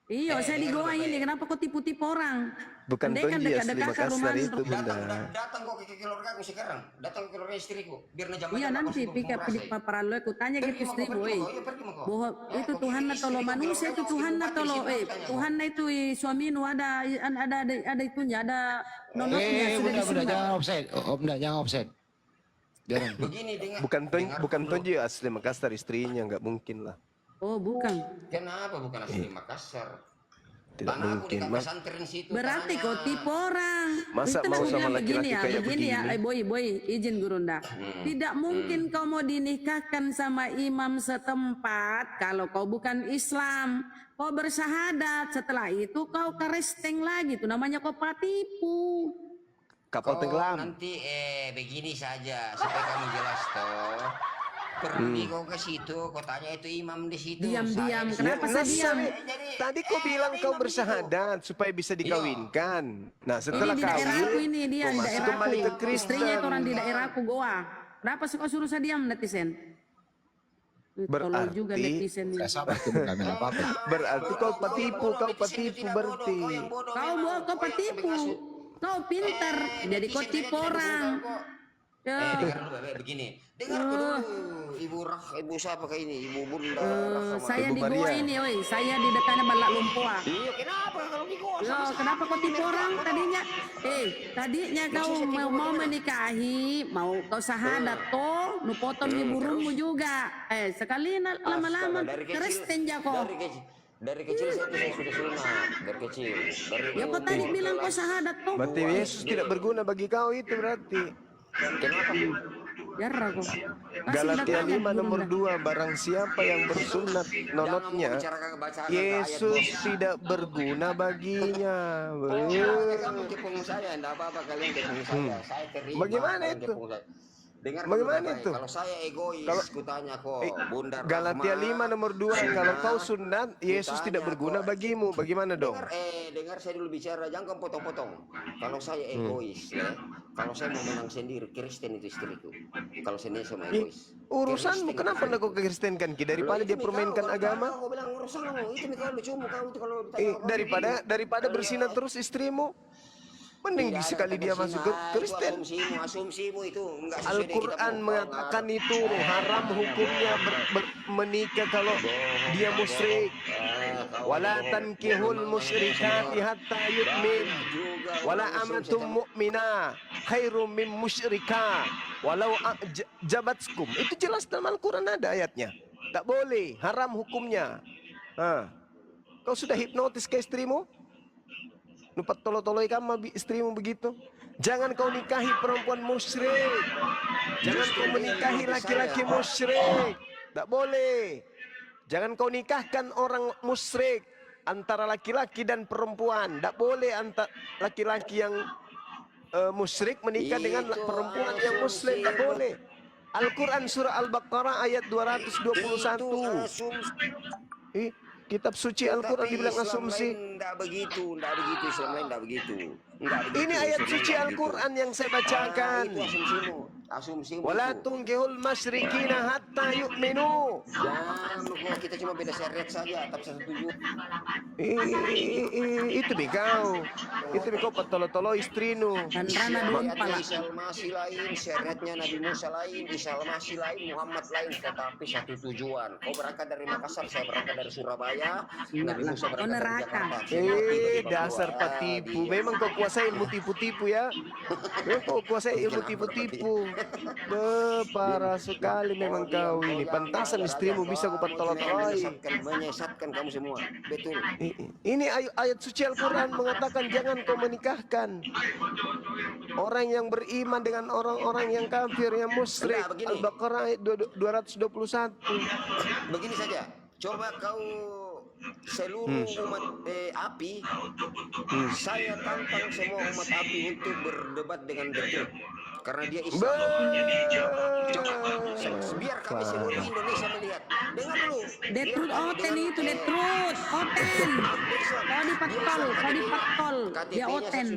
Iya, saya di goa ini. Kenapa kok tipu-tipu orang? Bukan Tonji asli Makassar itu, Bunda. Datang kok ke keluarga aku sekarang. Datang ke keluarga istriku. Biar najam. Iya, nanti pikir paralo aku tanya gitu istrimu, bahwa itu Tuhan atau manusia itu Tuhan atau Tuhan itu suaminu ada itunya, ada nonoknya sudah Bunda, jangan offside. Bunda, jangan offside. Begini dengar. Bukan Tonji asli Makassar istrinya, nggak mungkin lah. Oh, bukan. Kenapa bukan asli Makassar? Tidak mungkin. Pesantren situ. Berarti kau tipu orang. Masa Itu mau maksudnya sama laki-laki kayak begini ya, begini? boy, izin Gurunda. Tidak mungkin kau mau dinikahkan sama imam setempat kalau kau bukan Islam. Kau bersyahadat, setelah itu kau keresteng lagi, itu namanya kau patipu. Kapal tenggelam. Nanti begini saja sampai kamu jelas toh. Pergi kau ke situ, kau tanya itu imam di situ. Diam-diam, kenapa saya diam? Tadi kau bilang kau bersyahadat supaya bisa dikawinkan. Nah setelah Ini di daerahku ini dia di daerahku. kembali ke Kristen. Istrinya itu orang di daerahku Goa. Kenapa sih kau suruh saya diam netizen? Tolong juga netizen ini. Berarti kau petipu berarti. Kau petipu. Kau pintar, jadi kau tipu orang. Dengar dulu, begini. Dengar dulu, Ibu siapa kayak ini? Ibu Bunda. Saya di Goa ini, oi. Saya di dekatnya Balak Lumpua. Iya, kenapa kalau di Goa? Kenapa kau tipu orang tadinya? Tadinya kau mau menikahi, mau kau syahadat toh, nu potong burungmu juga. Sekali lama-lama Kristen ja kau. Dari kecil saya sudah sunat, dari kecil. Ya kau tadi bilang kau syahadat toh. Berarti Yesus tidak berguna bagi kau itu berarti. Kenapa? Jarang kok. Galatia 5 nomor 2, barang siapa yang bersunat nonotnya, Yesus tidak berguna baginya. Kamu tepung saya, enggak apa-apa kalian tepung saya. Saya terima. Bagaimana itu? Dengar bagaimana itu? Kalau saya egois, kutanya kok, Bunda Galatia 5 nomor 2, kalau kau sunat, Yesus tidak berguna bagimu. Bagaimana dong? Dengar saya dulu bicara, jangan potong-potong. Kalau saya egois, ya, kalau saya mau menang sendiri, Kristen itu istriku. Kalau sendiri sama egois. Urusanmu, kenapa anda kau kekristenkan Ki? Daripada dia permainkan agama? Kau bilang urusanmu, itu kalau lucumu kau itu kalau daripada bersinat terus istrimu. Mending sekali dia masuk ke Kristen. Asumsimu itu enggak. Al-Quran mengatakan itu haram hukumnya menikah kalau dia musyrik. Wala tankihul musyrikati hatta yu'min. Wala amatum mu'mina khairum min musyrika walau jabatskum. Itu jelas dalam Al-Quran ada ayatnya. Tak boleh, haram hukumnya. Kau sudah hipnotis ke istrimu? Nupat tolo-toloi kamu istrimu begitu. Jangan kau nikahi perempuan musyrik. Jangan kau menikahi laki-laki musyrik. Tak boleh. Jangan kau nikahkan orang musyrik antara laki-laki dan perempuan. Tak boleh antara laki-laki yang musyrik menikah dengan perempuan yang muslim. Tak boleh. Al-Quran surah Al-Baqarah ayat 221. Kitab suci Al-Quran dibilang asumsi. Enggak begitu Islam lain enggak begitu. Ini ayat suci Al-Quran yang saya bacakan. Asumsimu. Wala tunkihul masyrikina hatta yu'minu. Jangan, kita cuma beda syariat saja, tapi satu tujuan. Itu kau patolo-tolo istrinu. Dan Isal masih lain, syariatnya Nabi Musa lain, Isal masih lain, Muhammad lain, tetapi satu tujuan. Kau berangkat dari Makassar, saya berangkat dari Surabaya, Nabi Musa berangkat dari Jakarta. Dasar patipu. Memang kau kuasai ilmu tipu-tipu ya. Memang kau kuasai ilmu tipu-tipu. Parah sekali memang kau ini. Pantasan istrimu bisa kau patolo-toloi. Menyesatkan kamu semua. Betul. Ini ayat suci Al-Quran mengatakan jangan kau menikahkan orang yang beriman dengan orang-orang yang kafir, yang musyrik. Al-Baqarah ayat 221. Begini saja. Coba kau seluruh umat api, saya tantang semua umat api untuk berdebat dengan betul, karena dia Islam. Coba, biar kami seluruh Indonesia melihat. Dengar dulu. Detrut Oten itu Detrut Oten. Kau dipatol. Dia Oten.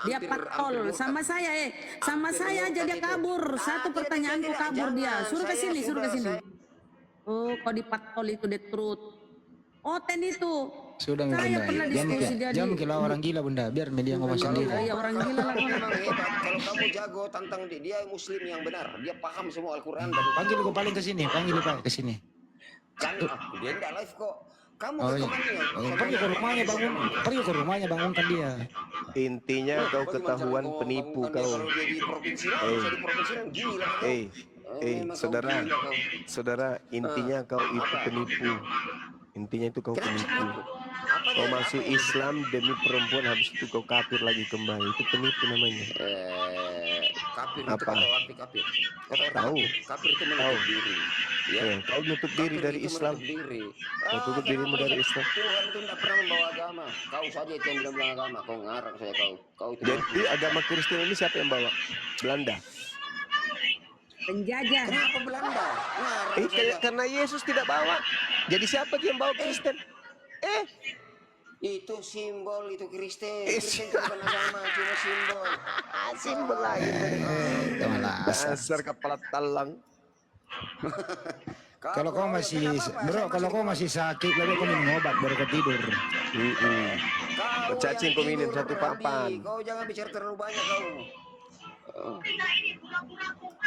Dia patol sama saya sama saya aja dia kabur. Satu pertanyaanku kabur dia. Suruh ke sini. Oh, kau dipatol itu Detrut Oten itu. Sudah Bunda, jam kila orang gila Bunda, biar media ngomong sendiri. Iya orang gila lah. Memang hebat. Kalau kamu jago tantang dia Muslim yang benar, dia paham semua Al-Quran. Panggil kau paling ke sini, Pak ke sini. Kan dia tidak live kok. Kamu pergi ke rumahnya bangunkan dia. Intinya kau ketahuan penipu kau. memang kau saudara, gila kau. saudara, intinya kau itu penipu. Intinya itu kau penipu. Kau masuk Islam demi perempuan, habis itu kau kafir lagi kembali. Itu penipu namanya. Kafir itu Apa? kau arti kafir. Kau tahu Tahu. kafir itu menutup diri. Ya. Kau nutup diri Kafir dari itu Islam. menutup diri. Kau tutup dirimu dari Islam. Tuhan itu tidak pernah membawa agama. Kau saja itu yang bilang agama. Kau ngarang saya kau. Kau itu. Jadi agama Kristen ini siapa yang bawa? Belanda. Penjajah. Kenapa Belanda? Ngarang saja. Karena Yesus tidak bawa. Jadi siapa yang bawa Kristen? Itu simbol itu Kristen. Kristen itu bukan agama, cuma simbol. Simbol lain. Dasar kepala talang. Kalau kau masih, bro, kalau kau masih sakit, lalu kau minum obat baru kau tidur. Cacing kau minum satu papan. Kau jangan bicara terlalu banyak kau.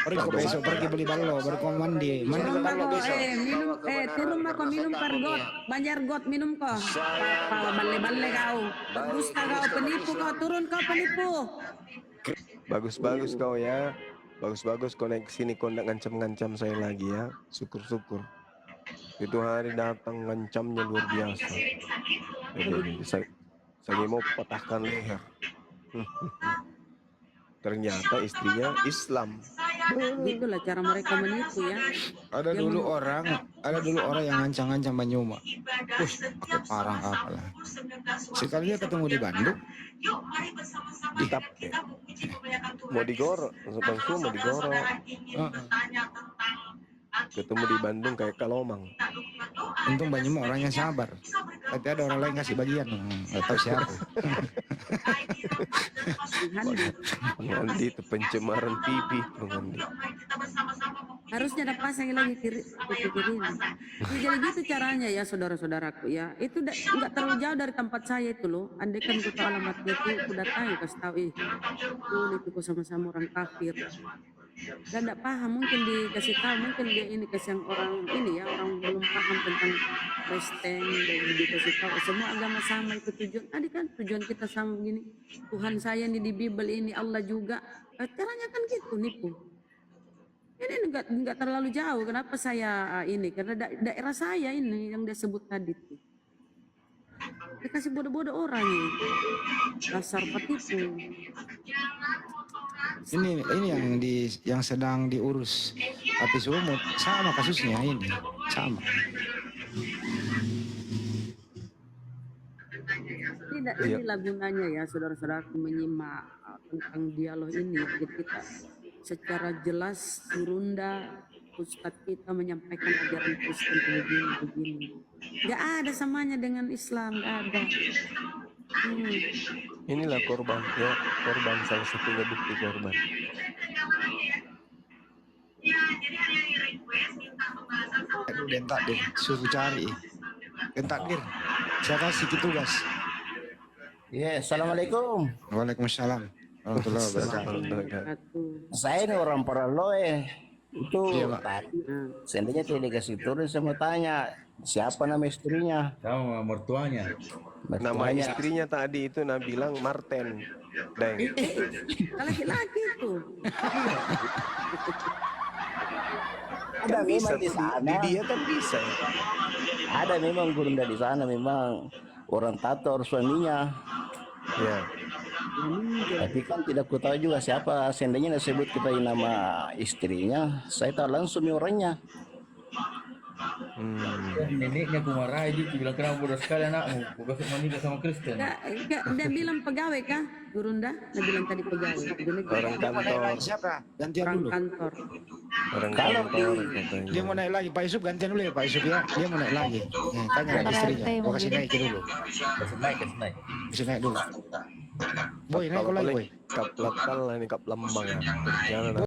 Pergi kau besok, pergi beli ballo, baru kau mandi. Mandi Turun ballo mako, besok. minum, turun mako minum kargot, banjar got minum kau. Pala balle kau, dusta kau, penipu kau, turun kau penipu. Bagus-bagus kau ya. Bagus-bagus kau naik sini, kau nggak ngancam-ngancam saya lagi ya. Syukur-syukur. Itu hari datang ngancamnya luar biasa. Saya mau patahkan leher. Ternyata istrinya Islam. Itulah cara mereka menipu ya. Ada dulu orang yang ngancam-ngancam Banyuma. Pakai parang apalah. Sekali dia ketemu di Bandung, Ditap. Mau digorok, Bang Su mau digorok. Ketemu di Bandung kayak kalomang. Untung Banyuma orangnya sabar. Tapi ada orang lain kasih bagian, nggak tahu siapa. Ngandi itu pencemaran pipi, Ngandi. Harusnya ada pasang lagi kiri. Jadi gitu caranya ya saudara-saudaraku ya. Itu nggak terlalu jauh dari tempat saya itu loh. Andai kan aku tahu alamatnya itu, aku datang ya kasih tahu itu kok sama-sama orang kafir. Dan tidak paham, mungkin dikasih tahu, mungkin dia ini kasih yang orang ini ya, orang belum paham tentang Kristen, dan dikasih tahu semua agama sama itu tujuan. Tadi kan tujuan kita sama begini, Tuhan saya ini di Bible ini, Allah juga. Caranya kan gitu nipu. Ini enggak terlalu jauh. Kenapa saya ini? Karena daerah saya ini yang dia sebut tadi tuh. Dikasih bodoh-bodoh orang ini. Dasar petipu. Ini yang sedang diurus Api Sumut, sama kasusnya ini, sama. Inilah gunanya ya saudara-saudaraku menyimak tentang dialog ini. Jadi kita secara jelas Gurunda Ustadz kita menyampaikan ajaran Kristen begini. Gak ada samanya dengan Islam, gak ada. Inilah korban ya, korban salah satunya bukti korban. Aduh, dentak deh, suruh cari. Dentak dir, saya kasih tugas. Ya, assalamualaikum. Waalaikumsalam. Warahmatullahi wabarakatuh. Saya ini orang Paraloe. Itu seandainya tidak dikasih turun, saya mau tanya siapa nama istrinya? Sama mertuanya. Nama istrinya tadi itu bilang Marten. Deng. Laki-laki itu. Ada memang di sana. Di dia kan bisa. Ada memang Gurunda di sana, memang orang tato suaminya. Ya. Tapi kan tidak ku tahu juga siapa. Seandainya disebut kita nama istrinya, saya tahu langsung orangnya. Neneknya aku marahi dia bilang kenapa bodoh sekali anakmu, bukan menikah sama Kristen. Dia bilang pegawai kah Gurunda? Dia bilang tadi pegawai. Orang kantor. Siapa? Gantian dulu. Kantor. Orang Kalau kantor. dia mau naik lagi, Pak Yusuf gantian dulu ya Pak Yusuf ya. Dia mau naik lagi. Tanya lagi istrinya. Mau kasih naik dulu. Kasih naik dulu. Boy, naik kau lagi boy. Kap latal ini kap lembang ya. Jangan